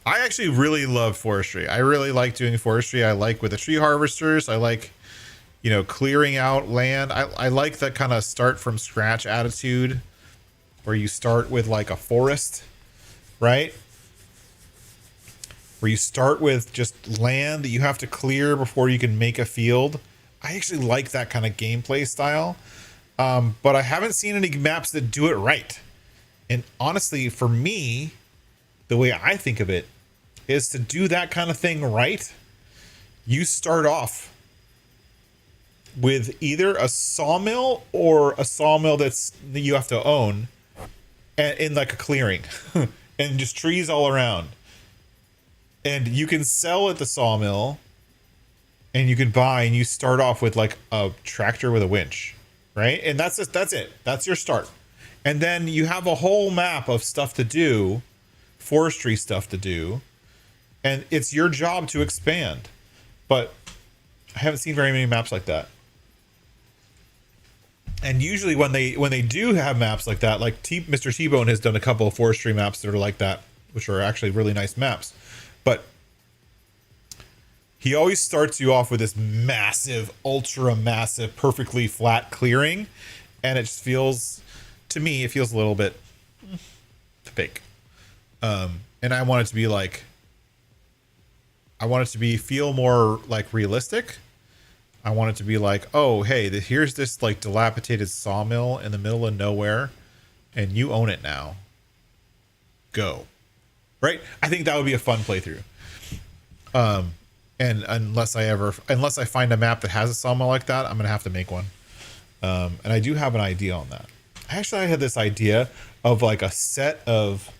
[SPEAKER 1] I actually really love forestry. I really like doing forestry. I like with the tree harvesters. I like, you know, clearing out land. I like that kind of start from scratch attitude where you start with like a forest, right? Where you start with just land that you have to clear before you can make a field. I actually like that kind of gameplay style. But I haven't seen any maps that do it right. And honestly, for me, the way I think of it is to do that kind of thing right. You start off with either a sawmill or a sawmill that you have to own and in like a clearing and just trees all around. And you can sell at the sawmill and you can buy, and you start off with like a tractor with a winch, right? And that's it. That's your start. And then you have a whole map of stuff to do, forestry stuff to do, and it's your job to expand. But I haven't seen very many maps like that. And usually when they do have maps like that, like Mr. T-Bone has done a couple of forestry maps that are like that, which are actually really nice maps. But he always starts you off with this massive, ultra massive, perfectly flat clearing. And it just feels to me, it feels a little bit fake. And I want it to be like, I want it to be feel more like realistic. I want it to be like, oh, hey, here's this like dilapidated sawmill in the middle of nowhere, and you own it now. Go. Right? I think that would be a fun playthrough. And unless I find a map that has a sawmill like that, I'm gonna have to make one. And I do have an idea on that. Actually, I had this idea of like a set of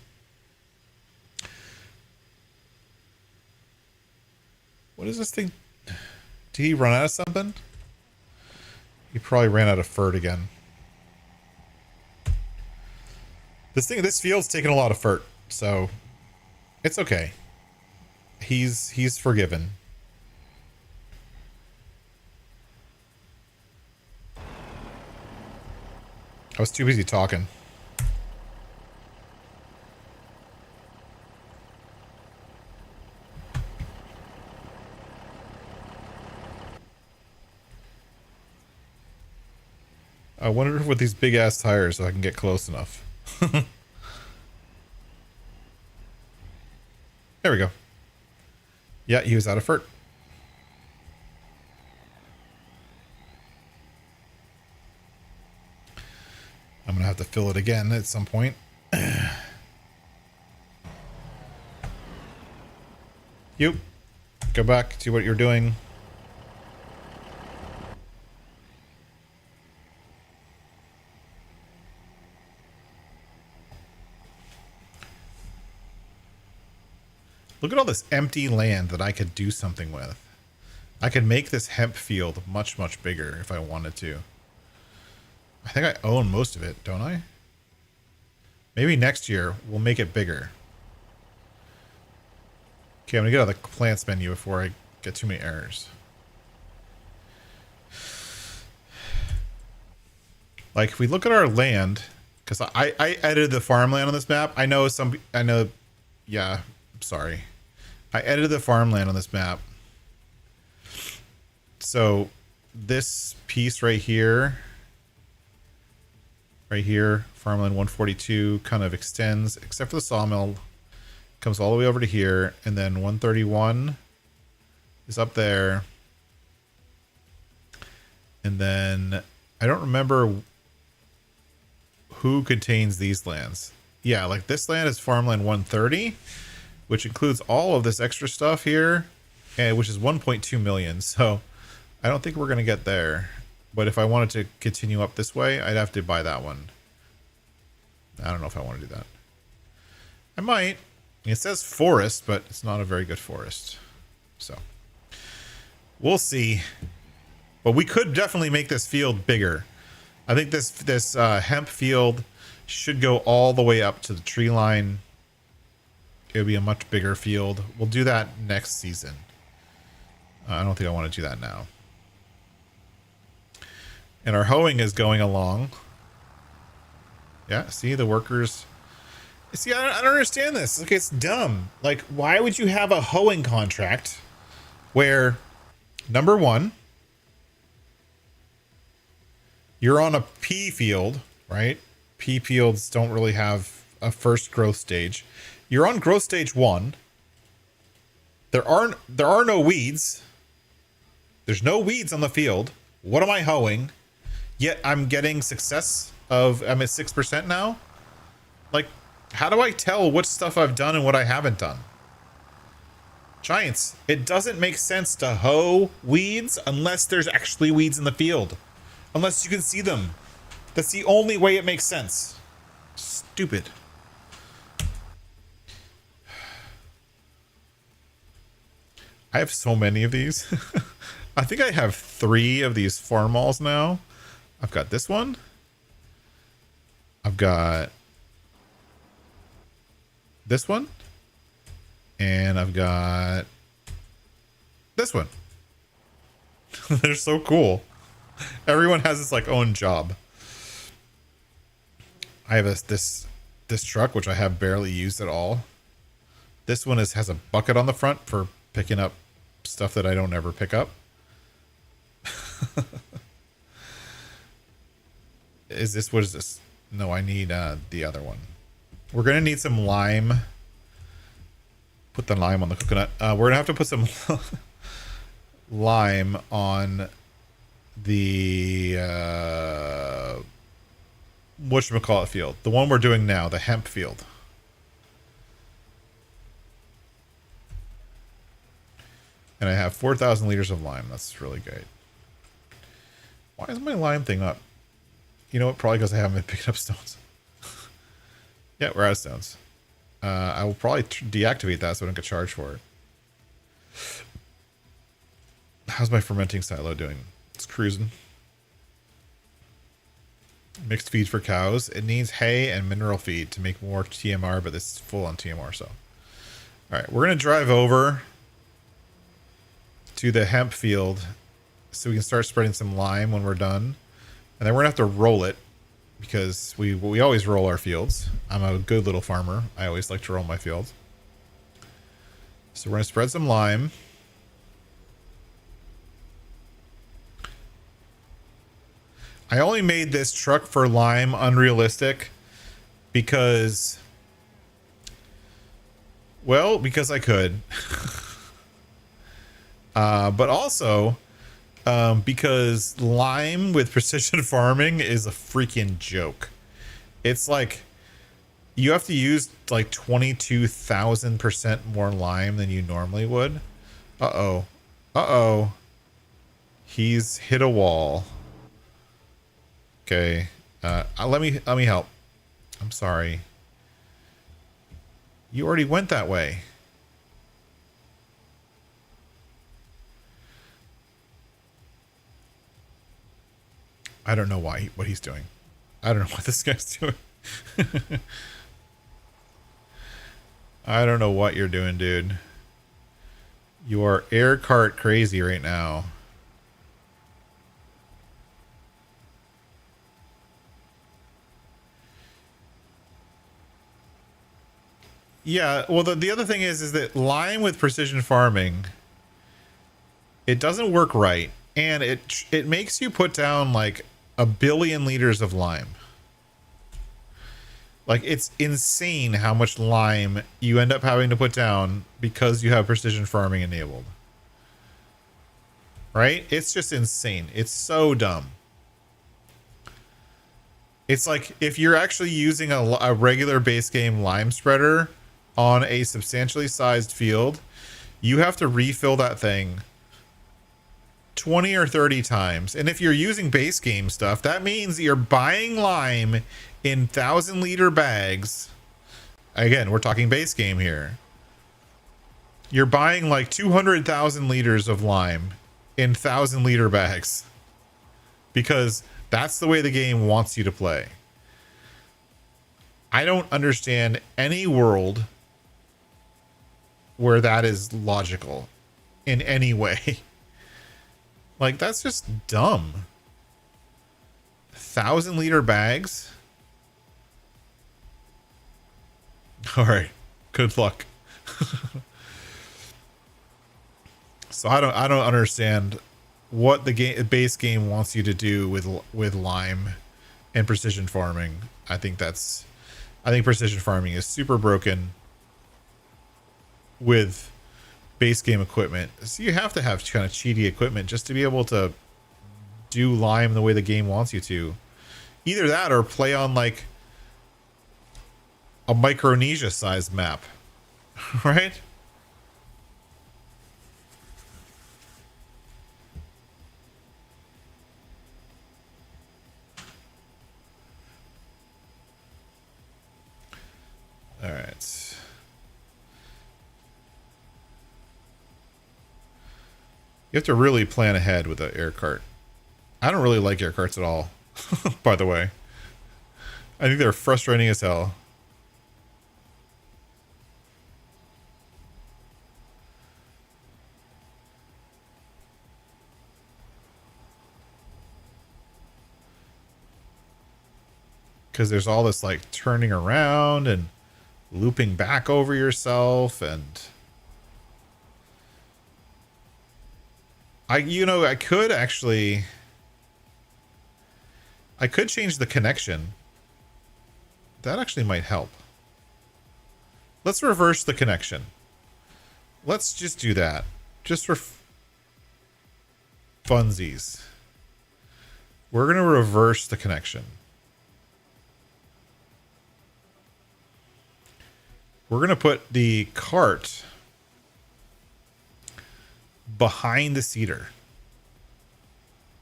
[SPEAKER 1] what is this thing? Did he run out of something? He probably ran out of fert again. This field's taking a lot of fert, so it's okay. He's forgiven. I was too busy talking. I wonder if with these big ass tires I can get close enough. There we go. Yeah, he was out of fert. I'm gonna have to fill it again at some point. You go back to what you're doing. Look at all this empty land that I could do something with. I could make this hemp field much, much bigger if I wanted to. I think I own most of it, don't I? Maybe next year we'll make it bigger. Okay, I'm gonna get out of the plants menu before I get too many errors. Like if we look at our land, because I edited the farmland on this map. Yeah, sorry. I edited the farmland on this map. So this piece right here, farmland 142 kind of extends, except for the sawmill, comes all the way over to here, and then 131 is up there. And then I don't remember who contains these lands. Yeah, like this land is farmland 130, which includes all of this extra stuff here, and which is 1.2 million. So I don't think we're going to get there. But if I wanted to continue up this way, I'd have to buy that one. I don't know if I want to do that. I might. It says forest, but it's not a very good forest. So we'll see. But we could definitely make this field bigger. I think this hemp field should go all the way up to the tree line. It would be a much bigger field. We'll do that next season. I don't think I want to do that now. And our hoeing is going along. Yeah, see the workers. See, I don't understand this. Like, it's dumb. Like, why would you have a hoeing contract where, number one, you're on a pea field, right? Pea fields don't really have a first growth stage. You're on growth stage 1. There are no weeds. There's no weeds on the field. What am I hoeing? Yet I'm getting success of, I'm at 6% now. Like, how do I tell what stuff I've done and what I haven't done? Giants, it doesn't make sense to hoe weeds unless there's actually weeds in the field. Unless you can see them. That's the only way it makes sense. Stupid. I have so many of these. I think I have 3 of these farm malls now. I've got this one. I've got this one. And I've got this one. They're so cool. Everyone has its like own job. I have this truck, which I have barely used at all. This one has a bucket on the front for picking up stuff that I don't ever pick up. What is this? No, I need the other one. We're gonna need some lime. Put the lime on the coconut. We're gonna have to put some lime on the whatchamacallit field. The one we're doing now, the hemp field. And I have 4,000 liters of lime. That's really great. Why is my lime thing up? You know what? Probably because I haven't been picking up stones. Yeah, we're out of stones. I will probably deactivate that so I don't get charged for it. How's my fermenting silo doing? It's cruising. Mixed feed for cows. It needs hay and mineral feed to make more TMR, but this is full on TMR, so. Alright, we're going to drive over to the hemp field so we can start spreading some lime when we're done. And then we're going to have to roll it because we always roll our fields. I'm a good little farmer. I always like to roll my fields. So we're going to spread some lime. I only made this truck for lime unrealistic because, well, because I could. But also because lime with precision farming is a freaking joke. It's like you have to use like 22,000% more lime than you normally would. Uh-oh. Uh-oh. He's hit a wall. Okay. Let me help. I'm sorry. You already went that way. I don't know what he's doing. I don't know what this guy's doing. I don't know what you're doing, dude. You are air cart crazy right now. Yeah, well, the other thing is that lime with precision farming, it doesn't work right, and it makes you put down like 1 billion liters of lime. Like, it's insane how much lime you end up having to put down because you have precision farming enabled. Right? It's just insane. It's so dumb. It's like if you're actually using a regular base game lime spreader on a substantially sized field, you have to refill that thing 20 or 30 times. And if you're using base game stuff, that means you're buying lime in 1,000-liter bags. Again, we're talking base game here. You're buying like 200,000 liters of lime in 1,000-liter bags because that's the way the game wants you to play. I don't understand any world where that is logical in any way. Like, that's just dumb. 1,000-liter bags? All right. Good luck. So I don't understand what the base game wants you to do with lime and precision farming. I think precision farming is super broken with base game equipment. So you have to have kind of cheaty equipment just to be able to do lime the way the game wants you to. Either that or play on like a Micronesia sized map. Right? All right. You have to really plan ahead with an air cart. I don't really like air carts at all, by the way. I think they're frustrating as hell. Because there's all this like turning around and looping back over yourself, and I could change the connection That actually might help. Let's reverse the connection. Let's just do that. Just for funsies. We're going to reverse the connection. We're going to put the cart behind the seeder.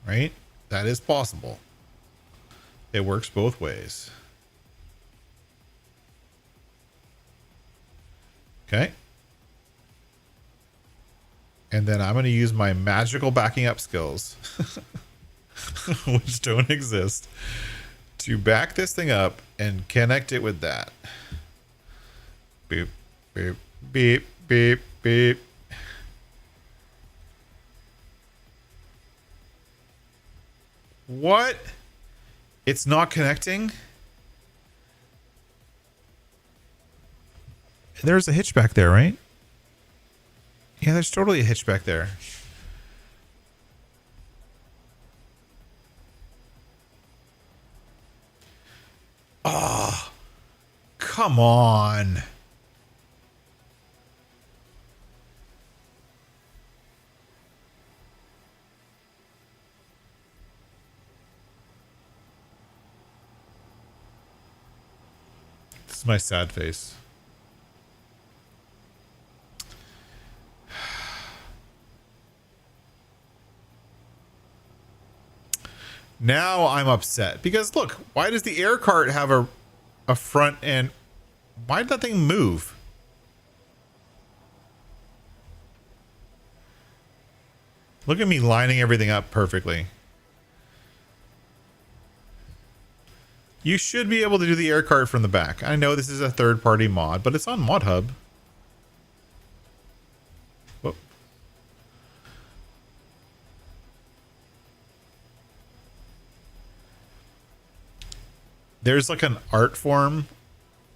[SPEAKER 1] Right? That is possible. It works both ways. Okay. And then I'm going to use my magical backing up skills, which don't exist, to back this thing up and connect it with that. Beep, beep, beep, beep, beep. What? It's not connecting? There's a hitch back there, right? Yeah, there's totally a hitch back there. Oh, come on. This is my sad face. Now I'm upset because look, why does the air cart have a front end? Why did that thing move? Look at me lining everything up perfectly. You should be able to do the air cart from the back. I know this is a third-party mod, but it's on ModHub. Whoop. There's like an art form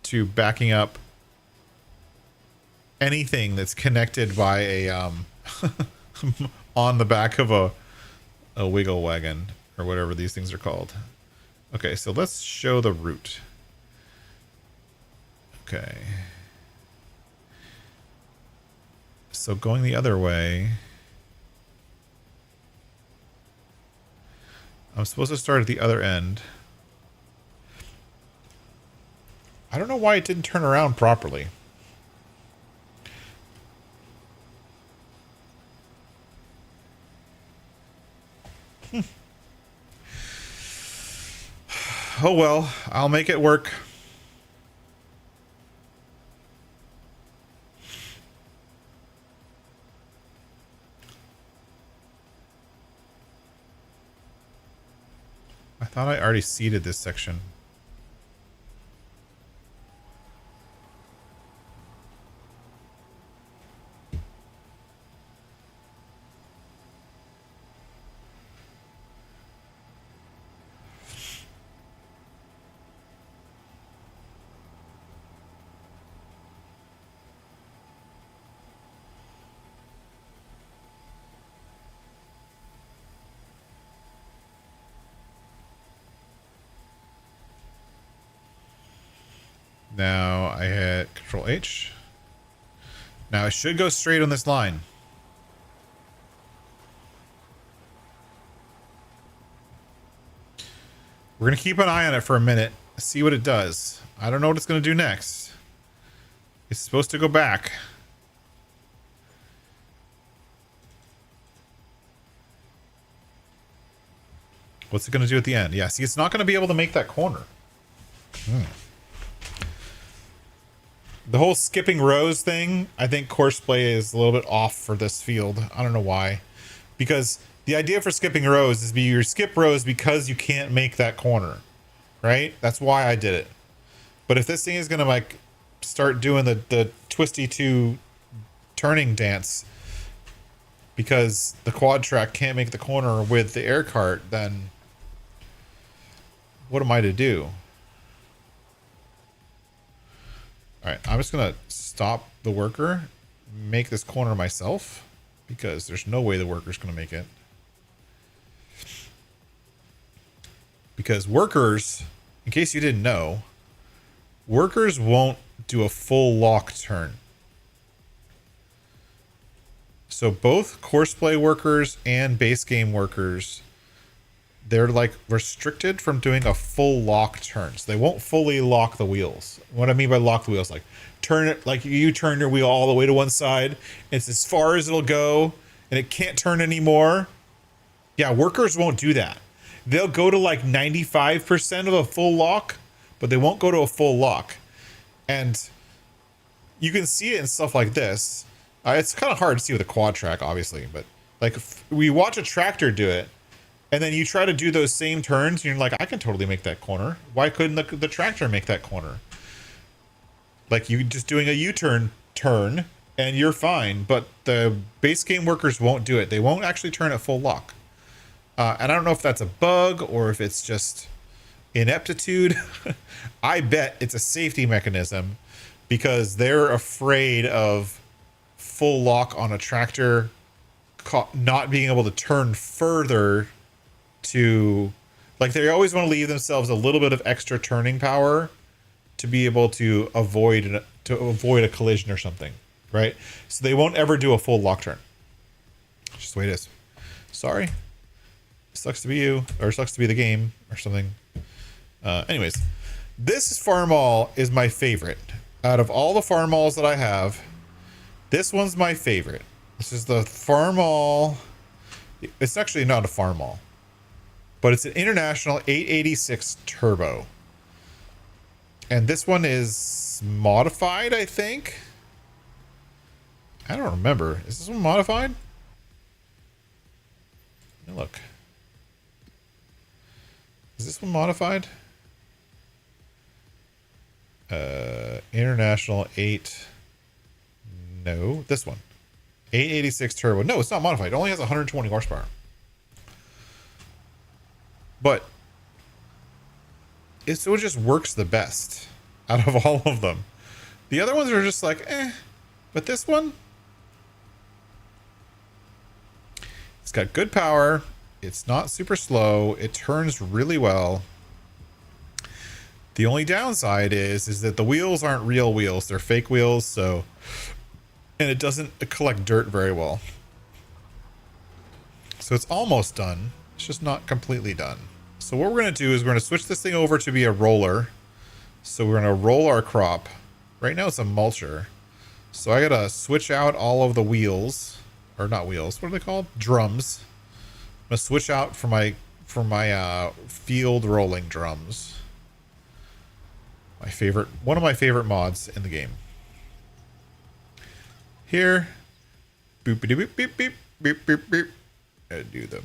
[SPEAKER 1] to backing up anything that's connected by a on the back of a wiggle wagon or whatever these things are called. Okay, so let's show the route. Okay. So going the other way, I'm supposed to start at the other end. I don't know why it didn't turn around properly. Oh well, I'll make it work. I thought I already seeded this section. Now I hit Control H. Now it should go straight on this line. We're going to keep an eye on it for a minute, see what it does. I don't know what it's going to do next. It's supposed to go back. What's it going to do at the end? Yeah, see, it's not going to be able to make that corner. The whole skipping rows thing, I think Courseplay is a little bit off for this field. I don't know why. Because the idea for skipping rows is you skip rows because you can't make that corner. Right? That's why I did it. But if this thing is going to like start doing the twisty two turning dance because the quad track can't make the corner with the air cart, then what am I to do? All right, I'm just going to stop the worker, make this corner myself, because there's no way the worker's going to make it. Because workers, in case you didn't know, workers won't do a full lock turn. So both courseplay workers and base game workers, they're like restricted from doing a full lock turn. So they won't fully lock the wheels. What I mean by lock the wheels, like turn it, like you turn your wheel all the way to one side. It's as far as it'll go and it can't turn anymore. Yeah, workers won't do that. They'll go to like 95% of a full lock, but they won't go to a full lock. And you can see it in stuff like this. It's kind of hard to see with a quad track, obviously, but like if we watch a tractor do it, and then you try to do those same turns, and you're like, I can totally make that corner. Why couldn't the tractor make that corner? Like you just doing a U-turn turn, and you're fine, but the base game workers won't do it. They won't actually turn at full lock. And I don't know if that's a bug or if it's just ineptitude. I bet it's a safety mechanism because they're afraid of full lock on a tractor not being able to turn further to, like, they always want to leave themselves a little bit of extra turning power to be able to avoid a collision or something, right? So they won't ever do a full lock turn. It's just the way it is. Sorry. Sucks to be you, or sucks to be the game, or something. Anyways, this farm mall is my favorite. Out of all the farm malls that I have, this one's my favorite. This is the farm mall. It's actually not a farm mall, but it's an International 886 Turbo. And this one is modified, I think. I don't remember. Is this one modified? Let me look. Is this one modified? International 8. No, this one. 886 Turbo. No, it's not modified. It only has 120 horsepower. But it just works the best out of all of them. The other ones are just like, eh. But this one, it's got good power. It's not super slow. It turns really well. The only downside is that the wheels aren't real wheels. They're fake wheels, so... And it doesn't collect dirt very well. So it's almost done. It's just not completely done. So what we're going to do is we're going to switch this thing over to be a roller. So we're going to roll our crop. Right now it's a mulcher. So I got to switch out all of the wheels. Or not wheels. What are they called? Drums. I'm going to switch out for my field rolling drums. One of my favorite mods in the game. Here, boop boop boop boop boop boop boop. I do the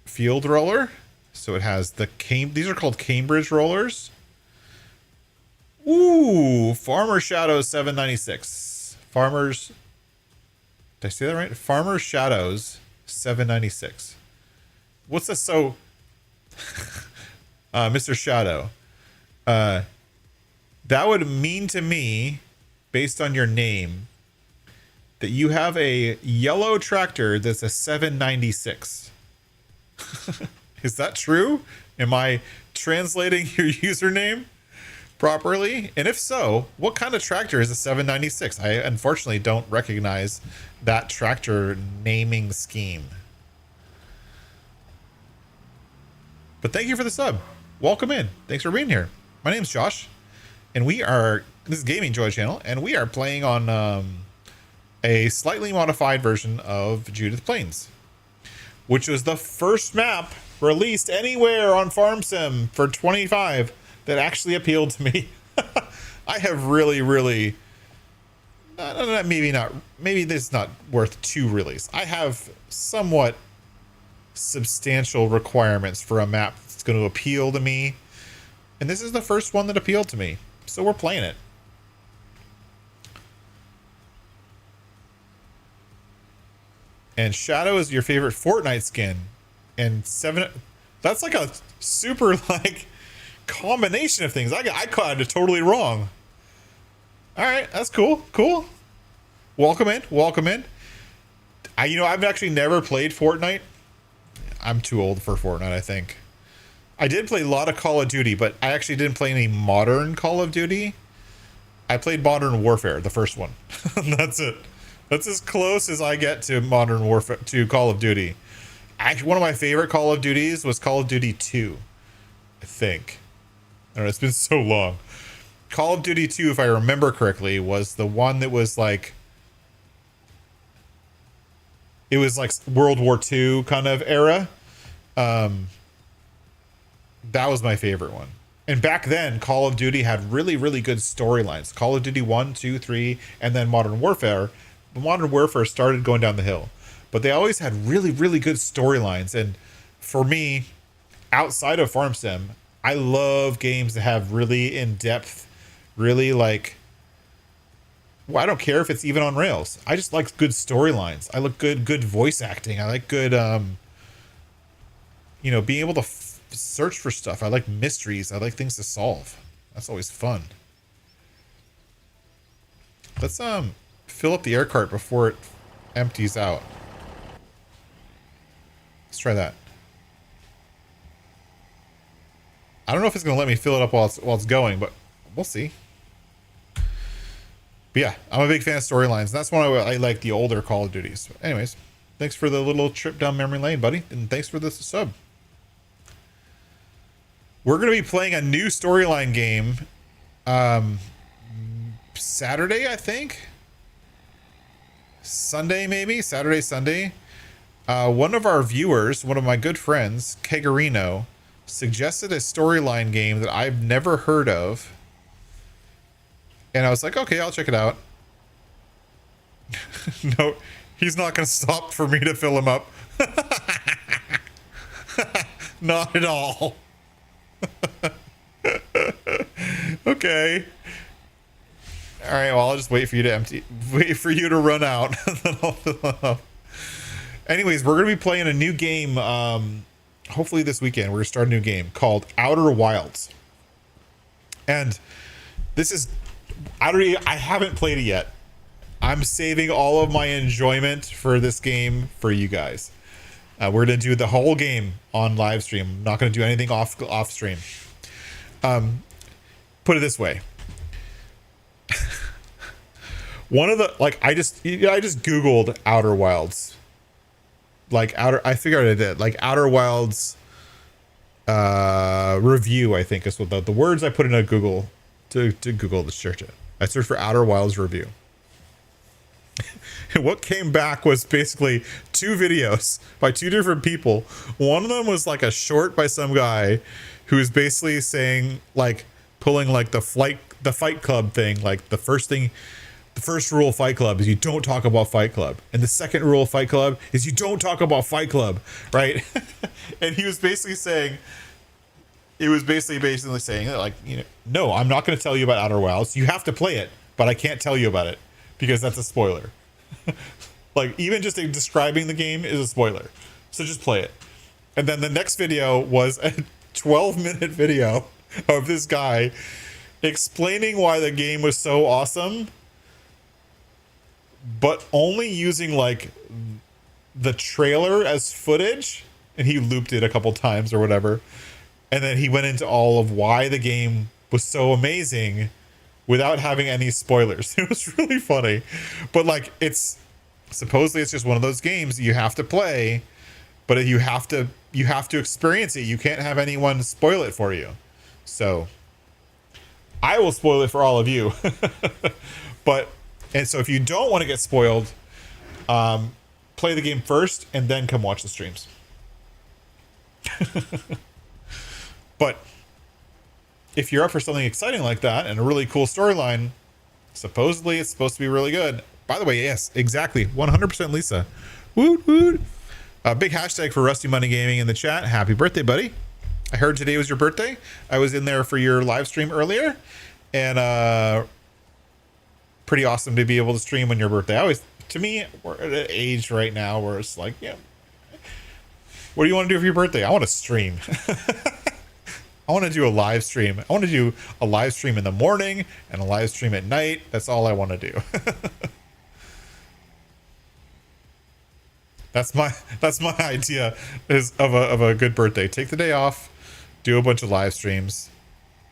[SPEAKER 1] field roller, so it has the these are called Cambridge rollers. Ooh, Farmer Shadows 796. Farmers. Did I say that right? Farmer Shadows 796. What's this? So, Mr. Shadow. That would mean to me, based on your name, that you have a yellow tractor that's a 796. Is that true? Am I translating your username properly? And if so, what kind of tractor is a 796? I unfortunately don't recognize that tractor naming scheme. But thank you for the sub. Welcome in. Thanks for being here. My name's Josh, and this is Gaming Joy Channel, and we are playing on a slightly modified version of Judith Plains, which was the first map released anywhere on Farm Sim for 25 that actually appealed to me. I have really, maybe this is not worth 2 release. I have somewhat substantial requirements for a map that's going to appeal to me, and this is the first one that appealed to me, so we're playing it. And Shadow is your favorite Fortnite skin. And 7... That's like a super, like, combination of things. I caught it totally wrong. Alright, that's cool. Cool. Welcome in. Welcome in. I've actually never played Fortnite. I'm too old for Fortnite, I think. I did play a lot of Call of Duty, but I actually didn't play any modern Call of Duty. I played Modern Warfare, the first one. That's it. That's as close as I get to Modern Warfare, to Call of Duty. Actually, one of my favorite Call of Duties was Call of Duty 2, I think. I don't know, it's been so long. Call of Duty 2, if I remember correctly, was the one that was like... It was like World War II kind of era. That was my favorite one. And back then, Call of Duty had really, really good storylines. Call of Duty 1, 2, 3, and then Modern Warfare. Modern Warfare started going down the hill. But they always had really, really good storylines. And for me, outside of Farm Sim, I love games that have really in-depth, really like... Well, I don't care if it's even on rails. I just like good storylines. I like good voice acting. I like good, being able to search for stuff. I like mysteries. I like things to solve. That's always fun. Let's fill up the air cart before it empties out. Let's try that. I don't know if it's gonna let me fill it up while it's going, but we'll see. But yeah, I'm a big fan of storylines. That's why I like the older Call of Duties. But anyways, thanks for the little trip down memory lane, buddy, and thanks for the sub. We're going to be playing a new storyline game Saturday, I think. Sunday, maybe? Saturday, Sunday. One of our viewers, one of my good friends, Kegarino, suggested a storyline game that I've never heard of. And I was like, okay, I'll check it out. No, he's not going to stop for me to fill him up. Not at all. Okay. All right, well, I'll just wait for you to run out. Then I'll fill it up. Anyways, we're going to be playing a new game, hopefully this weekend. We're going to start a new game called Outer Wilds. And this is... I haven't played it yet. I'm saving all of my enjoyment for this game for you guys. We're going to do the whole game on live stream. I'm not going to do anything off stream. Put it this way. One of the, like, I just Googled Outer Wilds. I figured I did. Like, Outer Wilds review, I think is what the words I put in a Google to Google to search it. I searched for Outer Wilds review. And what came back was basically two videos by two different people. One of them was like a short by some guy who was basically saying, like, pulling like the Fight Club thing. Like, the first rule of Fight Club is you don't talk about Fight Club. And the second rule of Fight Club is you don't talk about Fight Club, right? And he was basically saying, basically saying, like, no, I'm not going to tell you about Outer Wilds. You have to play it, but I can't tell you about it because that's a spoiler. Like, even just describing the game is a spoiler. So just play it. And then the next video was a 12-minute video of this guy explaining why the game was so awesome, but only using like the trailer as footage, and he looped it a couple times or whatever. And then he went into all of why the game was so amazing without having any spoilers. It was really funny. But like, supposedly it's just one of those games you have to play, but you have to experience it. You can't have anyone spoil it for you. So I will spoil it for all of you. And so if you don't want to get spoiled, play the game first and then come watch the streams. But if you're up for something exciting like that and a really cool storyline, supposedly it's supposed to be really good. By the way, yes, exactly. 100% Lisa. Woot woot. A big hashtag for Rusty Money Gaming in the chat. Happy birthday, buddy. I heard today was your birthday. I was in there for your live stream earlier. And pretty awesome to be able to stream on your birthday. To me, we're at an age right now where it's like, yeah, what do you want to do for your birthday? I want to stream. I want to do a live stream. I want to do a live stream in the morning and a live stream at night. That's all I want to do. That's my idea of a good birthday. Take the day off, do a bunch of live streams,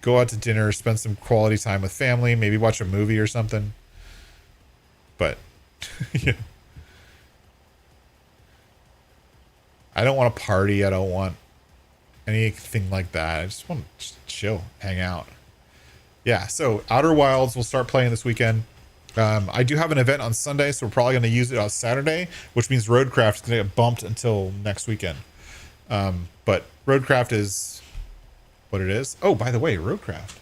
[SPEAKER 1] go out to dinner, spend some quality time with family, maybe watch a movie or something. But yeah. I don't want to party. I don't want anything like that. I just want to just chill, hang out. Yeah, so Outer Wilds will start playing this weekend. I do have an event on Sunday, so we're probably going to use it on Saturday, which means Roadcraft is going to get bumped until next weekend. But Roadcraft is what it is. Oh, by the way, Roadcraft.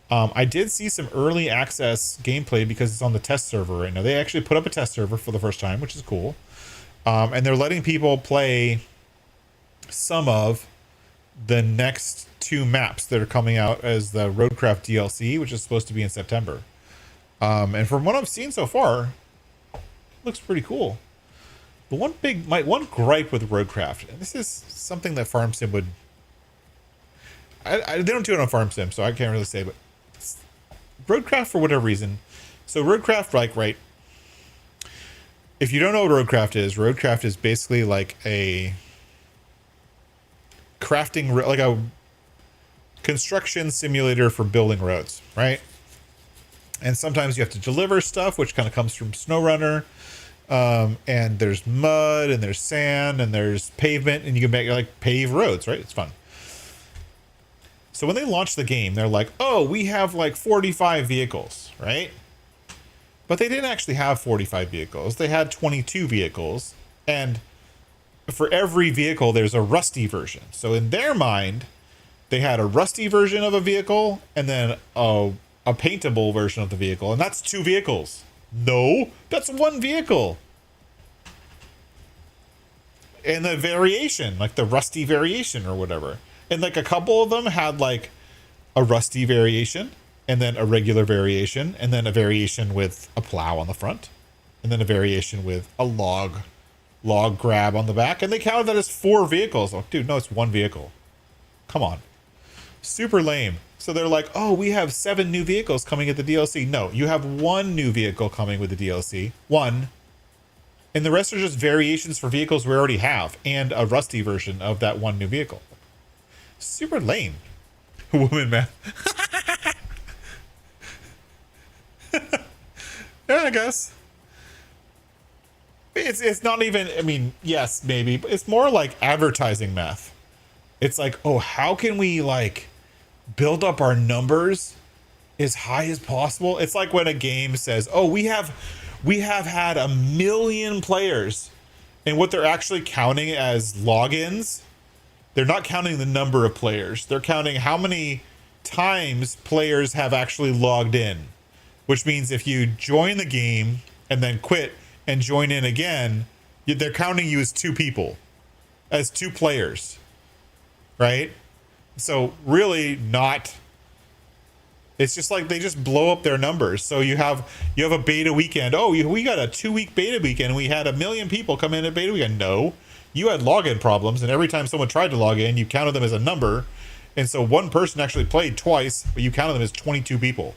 [SPEAKER 1] I did see some early access gameplay because it's on the test server right now. They actually put up a test server for the first time, which is cool. And they're letting people play some of the next 2 maps that are coming out as the Roadcraft DLC, which is supposed to be in September. And from what I've seen so far, it looks pretty cool. The one gripe with Roadcraft, and this is something that Farm Sim would... they don't do it on Farm Sim, so I can't really say, but Roadcraft, for whatever reason... So Roadcraft, like, right... If you don't know what Roadcraft is basically like a crafting, like a construction simulator for building roads, right? And sometimes you have to deliver stuff, which kind of comes from SnowRunner. And there's mud and there's sand and there's pavement, and you can make like pave roads, right? It's fun. So when they launched the game, they're like, oh, we have like 45 vehicles, right? But they didn't actually have 45 vehicles. They had 22 vehicles. And for every vehicle, there's a rusty version. So in their mind, they had a rusty version of a vehicle and then a paintable version of the vehicle. And that's 2 vehicles. No, that's 1 vehicle. And the variation, like the rusty variation or whatever. And like a couple of them had like a rusty variation, and then a regular variation, and then a variation with a plow on the front, and then a variation with a log grab on the back, and they counted that as 4 vehicles. Oh, dude, no, it's 1 vehicle. Come on. Super lame. So they're like, oh, we have 7 new vehicles coming at the DLC. No, you have 1 new vehicle coming with the DLC. 1. And the rest are just variations for vehicles we already have, and a rusty version of that 1 new vehicle. Super lame. Woman math. Yeah, I guess. It's not even, I mean, yes, maybe, but it's more like advertising math. It's like, oh, how can we like build up our numbers as high as possible? It's like when a game says, oh, we have had 1 million players, and what they're actually counting as logins, they're not counting the number of players. They're counting how many times players have actually logged in. Which means if you join the game and then quit and join in again, they're counting you as 2 people, as 2 players, right? So really not. It's just like they just blow up their numbers. So you have a beta weekend. Oh, we got a 2-week beta weekend. We had 1 million people come in at beta weekend. No, you had login problems, and every time someone tried to log in, you counted them as a number, and so 1 person actually played twice, but you counted them as 22 people.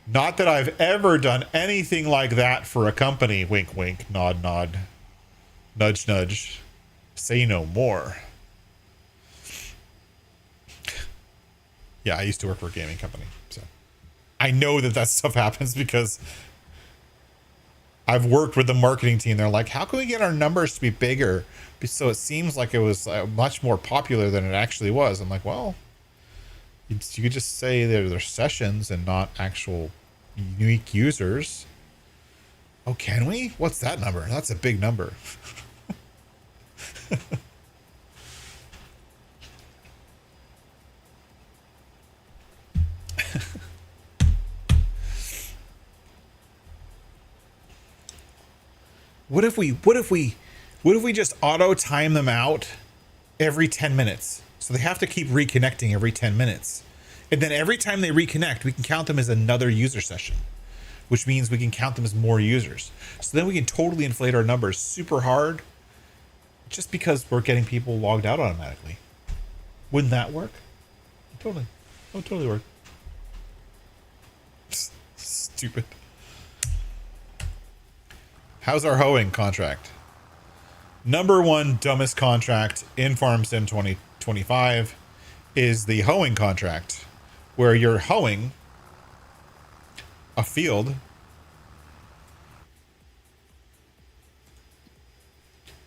[SPEAKER 1] Not that I've ever done anything like that for a company. Wink, wink, nod, nod, nudge, nudge. Say no more. Yeah, I used to work for a gaming company, so I know that stuff happens because I've worked with the marketing team. They're like, how can we get our numbers to be bigger so it seems like it was much more popular than it actually was? I'm like, well, you could just say they're sessions and not actual unique users. Oh, can we? What's that number? That's a big number. What if we just auto time them out every 10 minutes? So they have to keep reconnecting every 10 minutes. And then every time they reconnect, we can count them as another user session, which means we can count them as more users. So then we can totally inflate our numbers super hard just because we're getting people logged out automatically. Wouldn't that work? Totally. That would totally work. Stupid. How's our hoeing contract? Number one dumbest contract in Farm Sim 2025 is the hoeing contract, where you're hoeing a field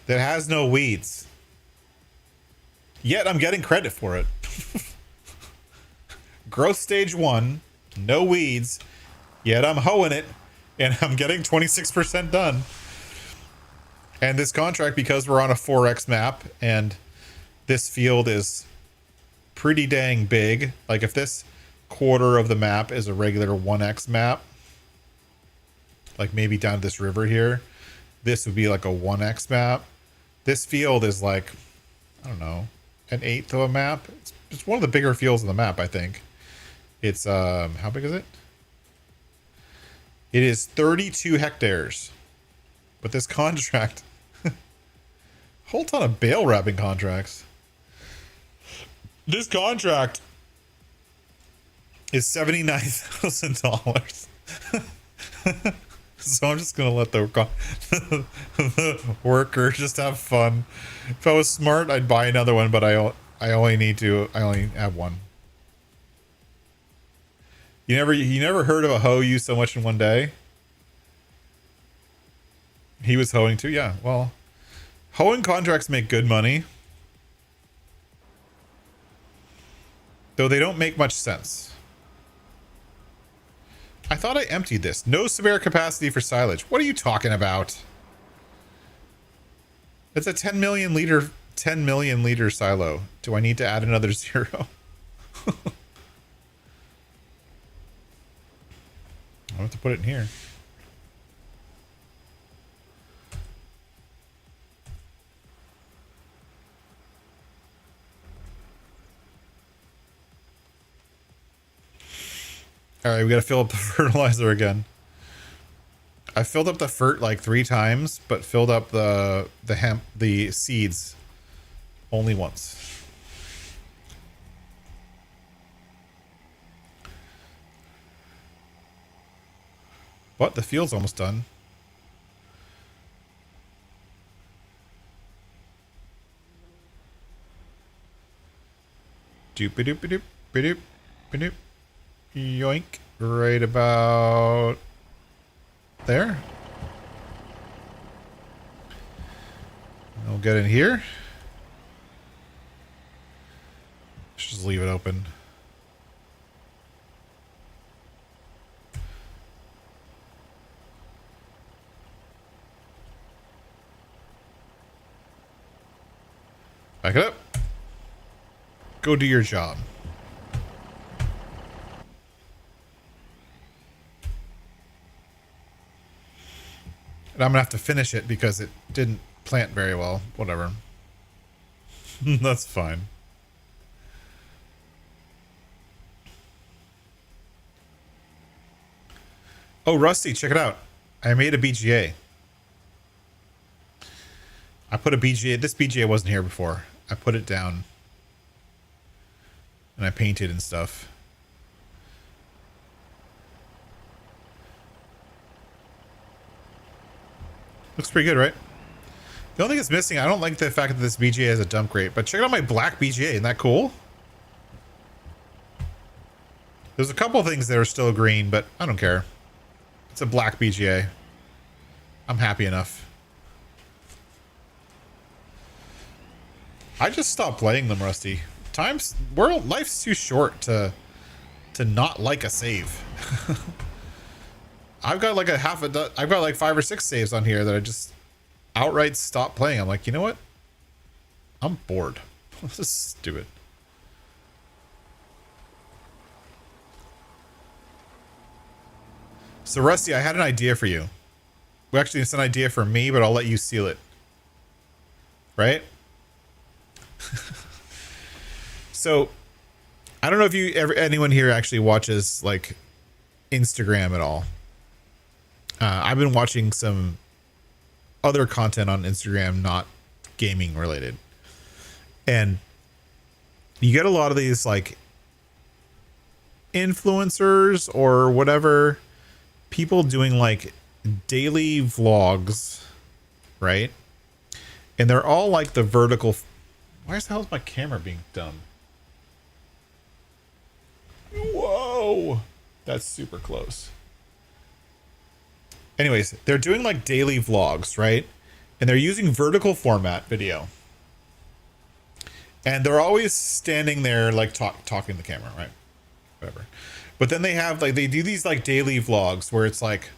[SPEAKER 1] that has no weeds. Yet I'm getting credit for it. Growth stage 1, no weeds, yet I'm hoeing it, and I'm getting 26% done. And this contract, because we're on a 4x map, and this field is pretty dang big. Like if this quarter of the map is a regular 1x map, like maybe down to this river here, this would be like a 1x map. This field is like, I don't know, an eighth of a map. It's one of the bigger fields on the map, I think. It's, how big is it? It is 32 hectares. But this contract, whole ton of bale wrapping contracts. This contract is $79,000. So I'm just gonna let the worker just have fun. If I was smart, I'd buy another one, but I only have one. You never heard of a hoe used so much in one day? He was hoeing too, yeah. Well, hoeing contracts make good money, though they don't make much sense. I thought I emptied this. No spare capacity for silage. What are you talking about? It's a 10 million liter silo. Do I need to add another 0? I'll have to put it in here. All right, we got to fill up the fertilizer again. I filled up the fert like 3 times, but filled up the seeds only once. But the field's almost done. Doop-a-doop-a-doop-a-doop-a-doop. Yoink. Right about there. We'll get in here. Just leave it open. Back it up. Go do your job. And I'm gonna have to finish it because it didn't plant very well. Whatever. That's fine. Oh, Rusty, check it out. I made a BGA. I put a BGA. This BGA wasn't here before. I put it down. And I painted and stuff. Looks pretty good, right? The only thing that's missing, I don't like the fact that this BGA has a dump grate, but check out my black BGA. Isn't that cool? There's a couple of things that are still green, but I don't care. It's a black BGA. I'm happy enough. I just stopped playing them, Rusty. Life's too short to not like a save. I've got like I've got like 5 or 6 saves on here that I just outright stopped playing. I'm like, you know what? I'm bored. This is stupid. So Rusty, I had an idea for you. Well, actually, it's an idea for me, but I'll let you seal it. Right? So, I don't know if anyone here actually watches like Instagram at all. I've been watching some other content on Instagram, not gaming related. And you get a lot of these like influencers or whatever, people doing like daily vlogs, right? and they're all like the vertical. Why the hell is my camera being dumb? Whoa, that's super close. Anyways, they're doing like daily vlogs, right? And they're using vertical format video. And they're always standing there like talking to the camera, right? Whatever. But then they have like, they do these like daily vlogs where it's like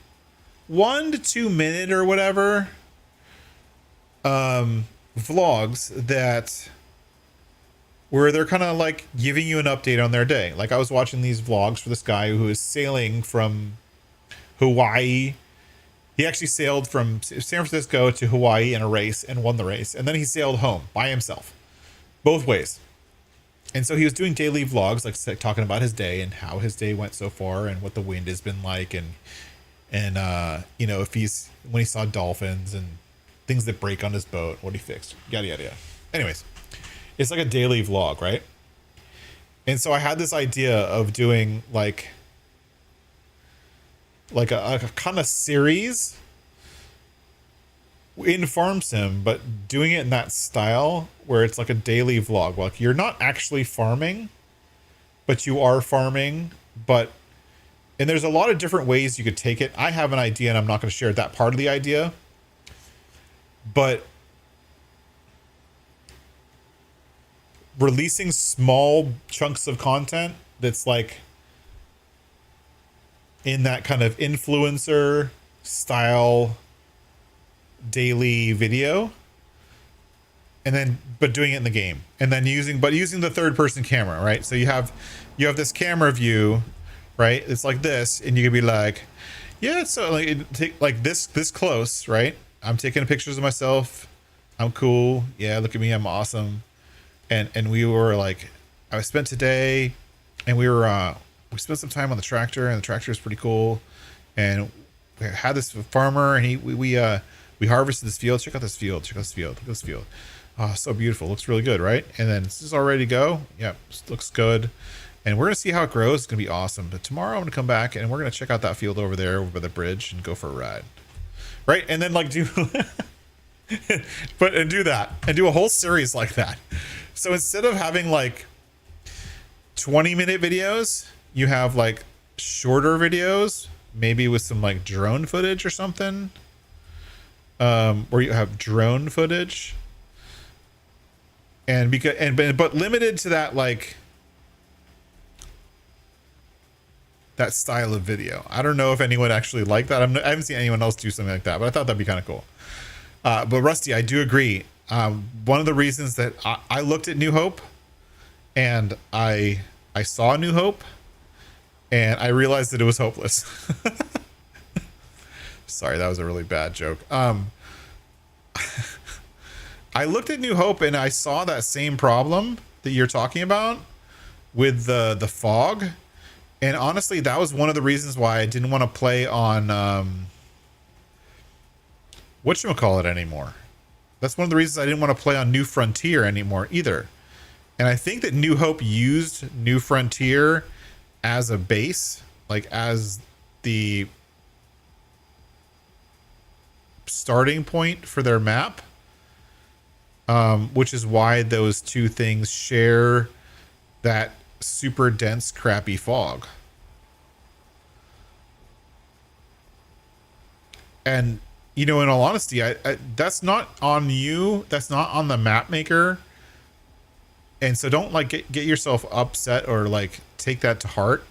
[SPEAKER 1] 1 to 2 minute or whatever vlogs that where they're kind of like giving you an update on their day. Like I was watching these vlogs for this guy who is sailing from Hawaii. He actually sailed from San Francisco to Hawaii in a race and won the race. And then he sailed home by himself, both ways. And so he was doing daily vlogs, like talking about his day and how his day went so far and what the wind has been like. And you know, when he saw dolphins and things that break on his boat, what he fixed, yada, yada, yada. Anyways, it's like a daily vlog, right? And so I had this idea of doing like a kind of series in Farm Sim, but doing it in that style where it's like a daily vlog. Like you're not actually farming, but you are farming. And there's a lot of different ways you could take it. I have an idea, and I'm not going to share that part of the idea. But releasing small chunks of content that's like in that kind of influencer style daily video, and then but doing it in the game, and then using the third person camera, right? So you have this camera view, right? It's like this, and you could be like, yeah, so like take like this close, right? I'm taking pictures of myself. I'm cool. Yeah, look at me. I'm awesome. And we were like, I spent today, and we spent some time on the tractor, and the tractor is pretty cool. And we had this farmer, and we harvested this field. Check out this field. Check out this field. Look at this field. Oh, so beautiful. Looks really good, right? And then this is all ready to go. Yep, looks good. And we're gonna see how it grows. It's gonna be awesome. But tomorrow I'm gonna come back, and we're gonna check out that field over there, over by the bridge, and go for a ride, right? And then like do, do that, and do a whole series like that. So instead of having like 20-minute videos, you have like shorter videos, maybe with some like drone footage or something, where you have drone footage, and but limited to that, like that style of video. I don't know if anyone actually liked that. I haven't seen anyone else do something like that, but I thought that'd be kind of cool. But Rusty, I do agree. One of the reasons that I looked at New Hope, and I saw New Hope, and I realized that it was hopeless. Sorry, that was a really bad joke. I looked at New Hope, and I saw that same problem that you're talking about with the fog. And honestly, that was one of the reasons why I didn't want to play on whatchamacallit anymore. That's one of the reasons I didn't want to play on New Frontier anymore either. And I think that New Hope used New Frontier as a base, like as the starting point for their map, which is why those two things share that super dense, crappy fog. And you know, in all honesty, I that's not on you. That's not on the map maker. And so don't like get yourself upset or like take that to heart.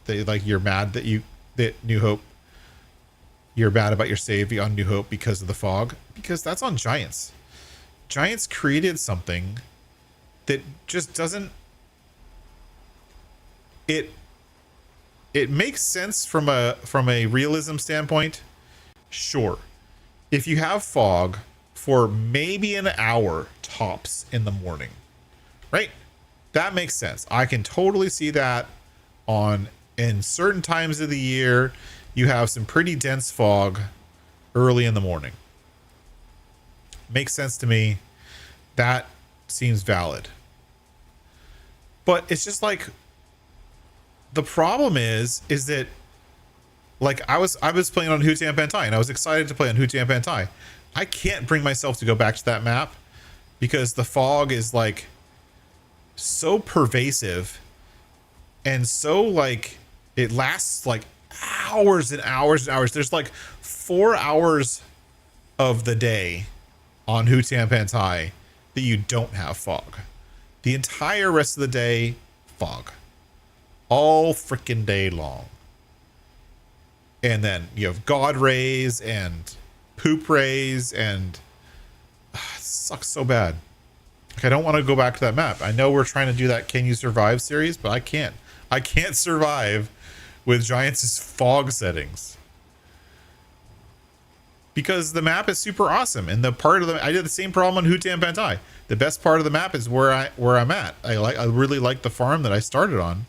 [SPEAKER 1] That like you're mad that New Hope. You're mad about your save on New Hope because of the fog, because that's on Giants. Giants created something that just doesn't. It makes sense from a realism standpoint, sure. If you have fog for maybe an hour tops in the morning, right? That makes sense. I can totally see that in certain times of the year, you have some pretty dense fog early in the morning. Makes sense to me. That seems valid. But it's just like, the problem is that like I was playing on Hutan Pantai, and I was excited to play on Hutan Pantai. I can't bring myself to go back to that map because the fog is like so pervasive and so like it lasts like hours and hours and hours. There's like 4 hours of the day on Hootan High that you don't have fog. The entire rest of the day, fog. All freaking day long. And then you have God rays and poop rays, and it sucks so bad. Like, I don't want to go back to that map. I know we're trying to do that Can You Survive series, but I can't. I can't survive with Giants' fog settings. Because the map is super awesome, and the part of the I did the same problem on Hootan Pantai. The best part of the map is where I'm at. I really like the farm that I started on,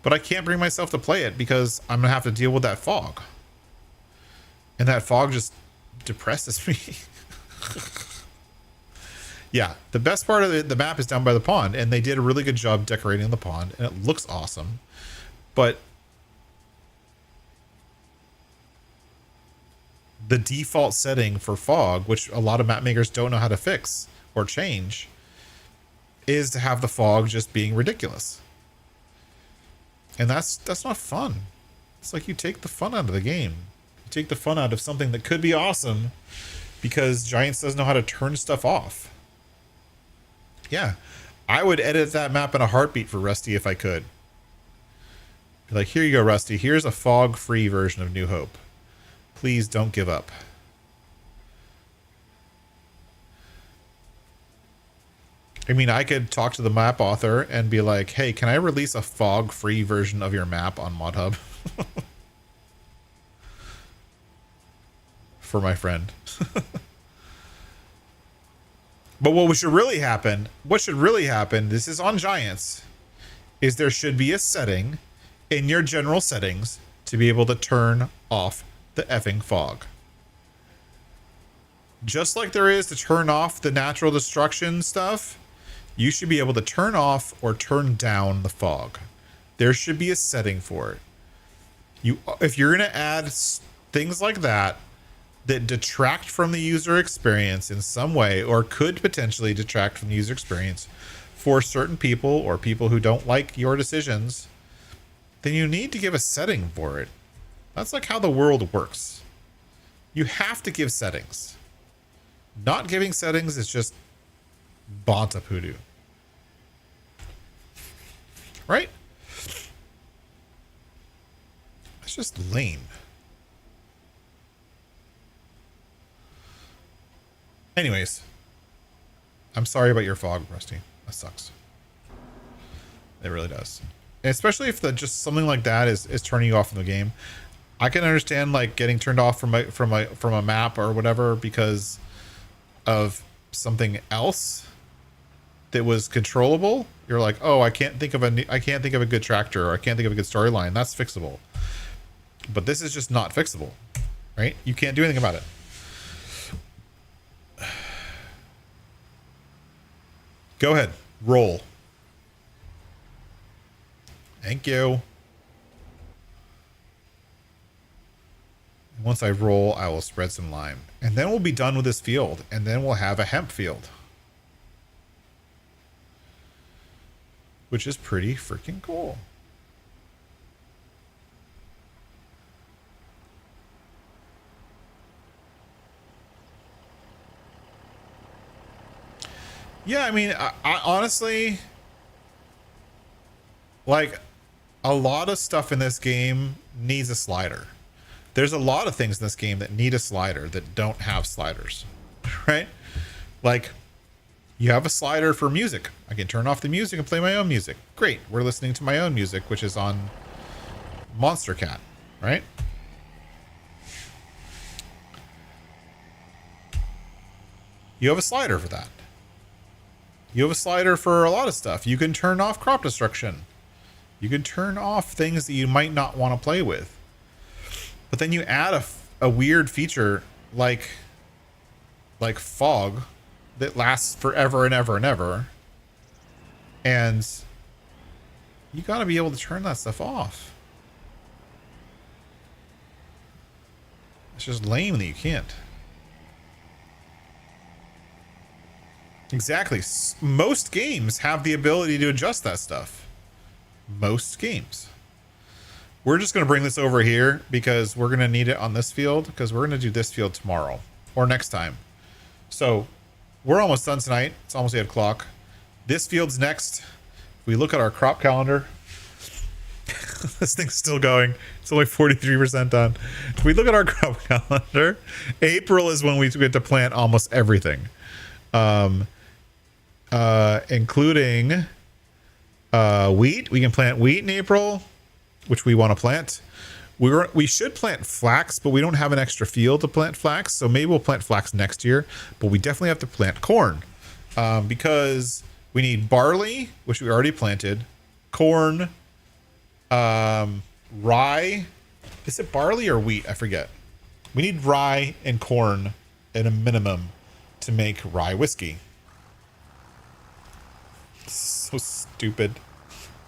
[SPEAKER 1] but I can't bring myself to play it because I'm gonna have to deal with that fog, and that fog just depresses me. Yeah, the best part of the map is down by the pond, and they did a really good job decorating the pond, and it looks awesome, but the default setting for fog, which a lot of map makers don't know how to fix or change, is to have the fog just being ridiculous. And that's not fun. It's like you take the fun out of the game. You take the fun out of something that could be awesome because Giants doesn't know how to turn stuff off. Yeah, I would edit that map in a heartbeat for Rusty if I could. Be like, here you go, Rusty. Here's a fog-free version of New Hope. Please don't give up. I mean, I could talk to the map author and be like, hey, can I release a fog-free version of your map on ModHub? For my friend. But what should really happen, this is on Giants, is there should be a setting in your general settings to be able to turn off the effing fog. Just like there is to turn off the natural destruction stuff, you should be able to turn off or turn down the fog. There should be a setting for it. If you're going to add things like that detract from the user experience in some way, or could potentially detract from the user experience for certain people or people who don't like your decisions, then you need to give a setting for it. That's like how the world works. You have to give settings. Not giving settings is just Bonta Poodoo. Right? It's just lame. Anyways, I'm sorry about your fog, Rusty. That sucks. It really does. And especially if just something like that is turning you off from the game. I can understand like getting turned off from a map or whatever because of something else that was controllable. You're like, oh, I can't think of a good tractor, or I can't think of a good storyline. That's fixable. But this is just not fixable, right? You can't do anything about it. Go ahead, roll. Thank you. Once I roll, I will spread some lime. And then we'll be done with this field. And then we'll have a hemp field. Which is pretty freaking cool. Yeah, I mean, I honestly, like, a lot of stuff in this game needs a slider. There's a lot of things in this game that need a slider that don't have sliders, right? Like, you have a slider for music. I can turn off the music and play my own music. Great. We're listening to my own music, which is on Monster Cat, right? You have a slider for that. You have a slider for a lot of stuff. You can turn off crop destruction. You can turn off things that you might not want to play with. But then you add a weird feature like fog that lasts forever and ever and ever. And you got to be able to turn that stuff off. It's just lame that you can't. Exactly. Most games have the ability to adjust that stuff. Most games. We're just going to bring this over here because we're going to need it on this field because we're going to do this field tomorrow or next time. So we're almost done tonight. It's almost 8 o'clock. This field's next. If we look at our crop calendar, this thing's still going. It's only 43% done. If we look at our crop calendar, April is when we get to plant almost everything, including wheat. We can plant wheat in April, which we want to plant. We should plant flax, but we don't have an extra field to plant flax, so maybe we'll plant flax next year. But we definitely have to plant corn because we need barley, which we already planted, corn, rye. Is it barley or wheat? I forget. We need rye and corn at a minimum to make rye whiskey. So stupid.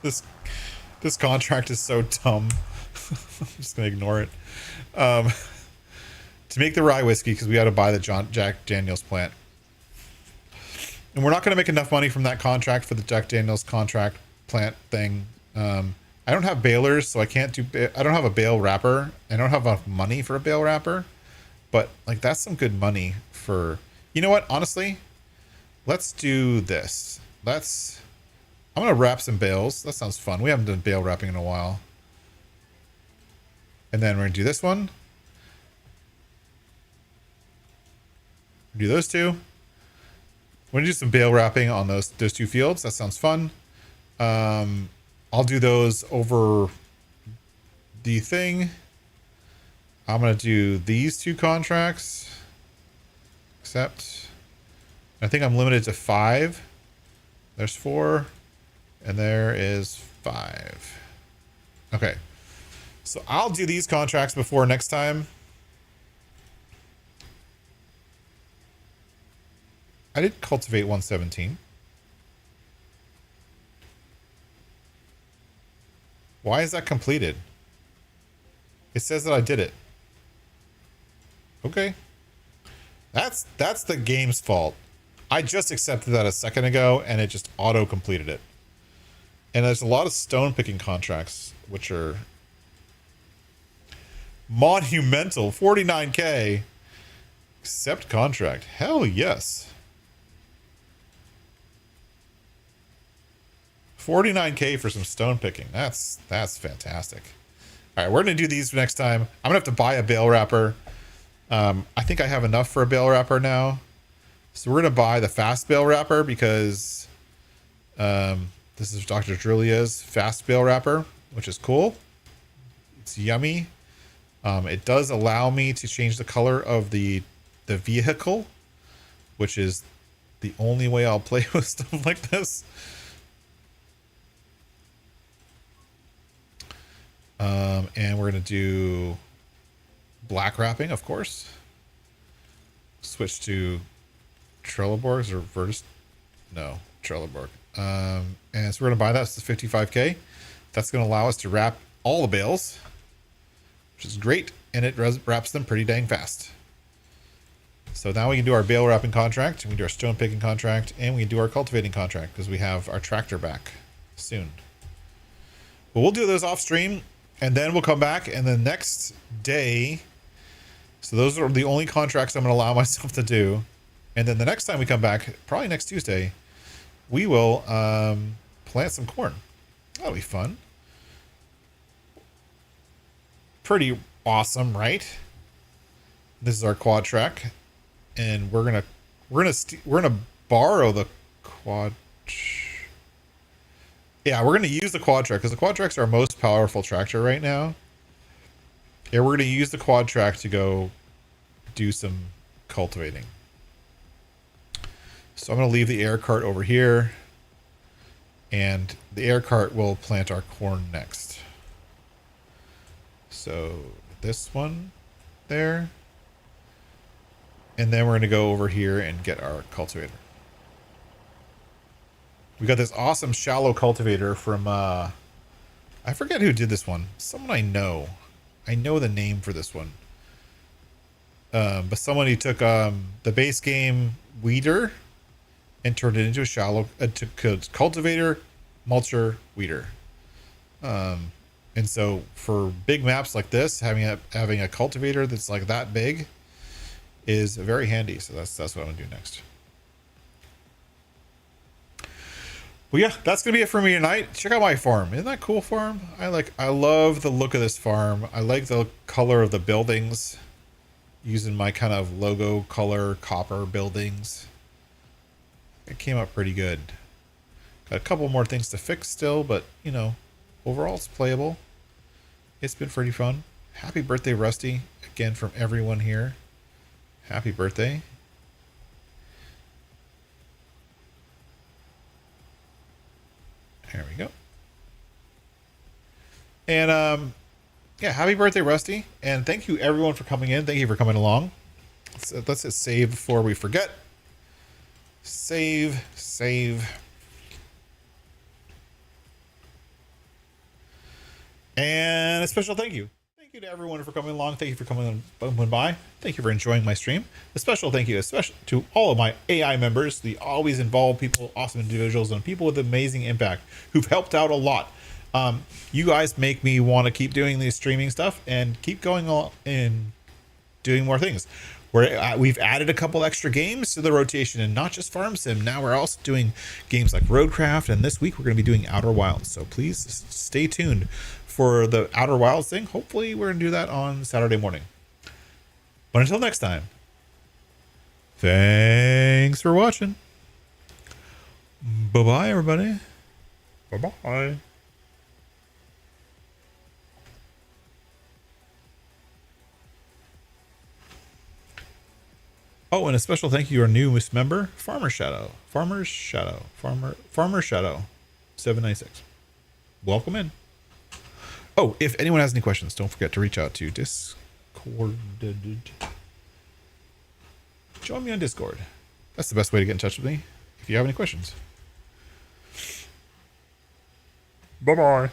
[SPEAKER 1] This contract is so dumb. I'm just gonna ignore it. To make the rye whiskey, because we had to buy the Jack Daniels plant, and we're not gonna make enough money from that contract for the Jack Daniels contract plant thing. I don't have balers, so I can't do. I don't have a bale wrapper. I don't have enough money for a bale wrapper, but like that's some good money for. You know what? Honestly, let's do this. I'm gonna wrap some bales. That sounds fun. We haven't done bale wrapping in a while. And then we're gonna do this one. Do those two. We're gonna do some bale wrapping on those two fields. That sounds fun. I'll do those over the thing. I'm gonna do these two contracts. Except I think I'm limited to 5. There's 4. And there is 5. Okay. So I'll do these contracts before next time. I did cultivate 117. Why is that completed? It says that I did it. Okay. That's the game's fault. I just accepted that a second ago and it just auto completed it. And there's a lot of stone picking contracts, which are monumental. 49K. Accept contract. Hell yes. 49K for some stone picking. That's fantastic. All right, we're going to do these next time. I'm going to have to buy a bale wrapper. I think I have enough for a bale wrapper now. So we're going to buy the fast bale wrapper because this is Dr. Drulia's fast bale wrapper, which is cool. It's yummy. It does allow me to change the color of the vehicle, which is the only way I'll play with stuff like this. And we're going to do black wrapping, of course. Switch to Trelleborgs or Vertus. No, Trelleborg. And so we're going to buy that. It's 55K. That's going to allow us to wrap all the bales, which is great. And it wraps them pretty dang fast. So now we can do our bale wrapping contract. We can do our stone picking contract. And we can do our cultivating contract because we have our tractor back soon. But we'll do those off stream. And then we'll come back. And the next day. So those are the only contracts I'm going to allow myself to do. And then the next time we come back, probably next Tuesday, we will plant some corn. That'll be fun. Pretty awesome, right? This is our quad track, and we're gonna borrow the quad. Yeah, we're gonna use the quad track because the quad track's our most powerful tractor right now. Yeah, we're gonna use the quad track to go do some cultivating. So I'm going to leave the air cart over here, and the air cart will plant our corn next. So this one there, and then we're going to go over here and get our cultivator. We got this awesome shallow cultivator from, I forget who did this one. Someone I know. I know the name for this one. But someone who took the base game weeder and turned it into a shallow cultivator, mulcher, weeder. And so for big maps like this, having a cultivator that's like that big is very handy. So that's what I'm gonna do next. Well, yeah, that's gonna be it for me tonight. Check out my farm. Isn't that cool farm? I love the look of this farm. I like the color of the buildings, using my kind of logo color copper buildings. It came out pretty good. Got a couple more things to fix still, but you know, overall it's playable. It's been pretty fun. Happy birthday, Rusty, again from everyone here. Happy birthday. There we go. And yeah, happy birthday, Rusty. And thank you everyone for coming in. Thank you for coming along. Let's hit save before we forget. Save. And a special thank you. Thank you to everyone for coming along. Thank you for coming by. Thank you for enjoying my stream. A special thank you, especially to all of my AI members, the always involved people, awesome individuals, and people with amazing impact who've helped out a lot. You guys make me want to keep doing these streaming stuff and keep going on and doing more things. We've added a couple extra games to the rotation, and not just Farm Sim. Now we're also doing games like Roadcraft, and this week we're going to be doing Outer Wilds. So please stay tuned for the Outer Wilds thing. Hopefully we're going to do that on Saturday morning. But until next time, thanks for watching. Bye-bye, everybody. Bye-bye. Oh, and a special thank you to our newest member, Farmer Shadow 796. Welcome in. Oh, if anyone has any questions, don't forget to reach out to Discord. Join me on Discord. That's the best way to get in touch with me if you have any questions. Bye-bye.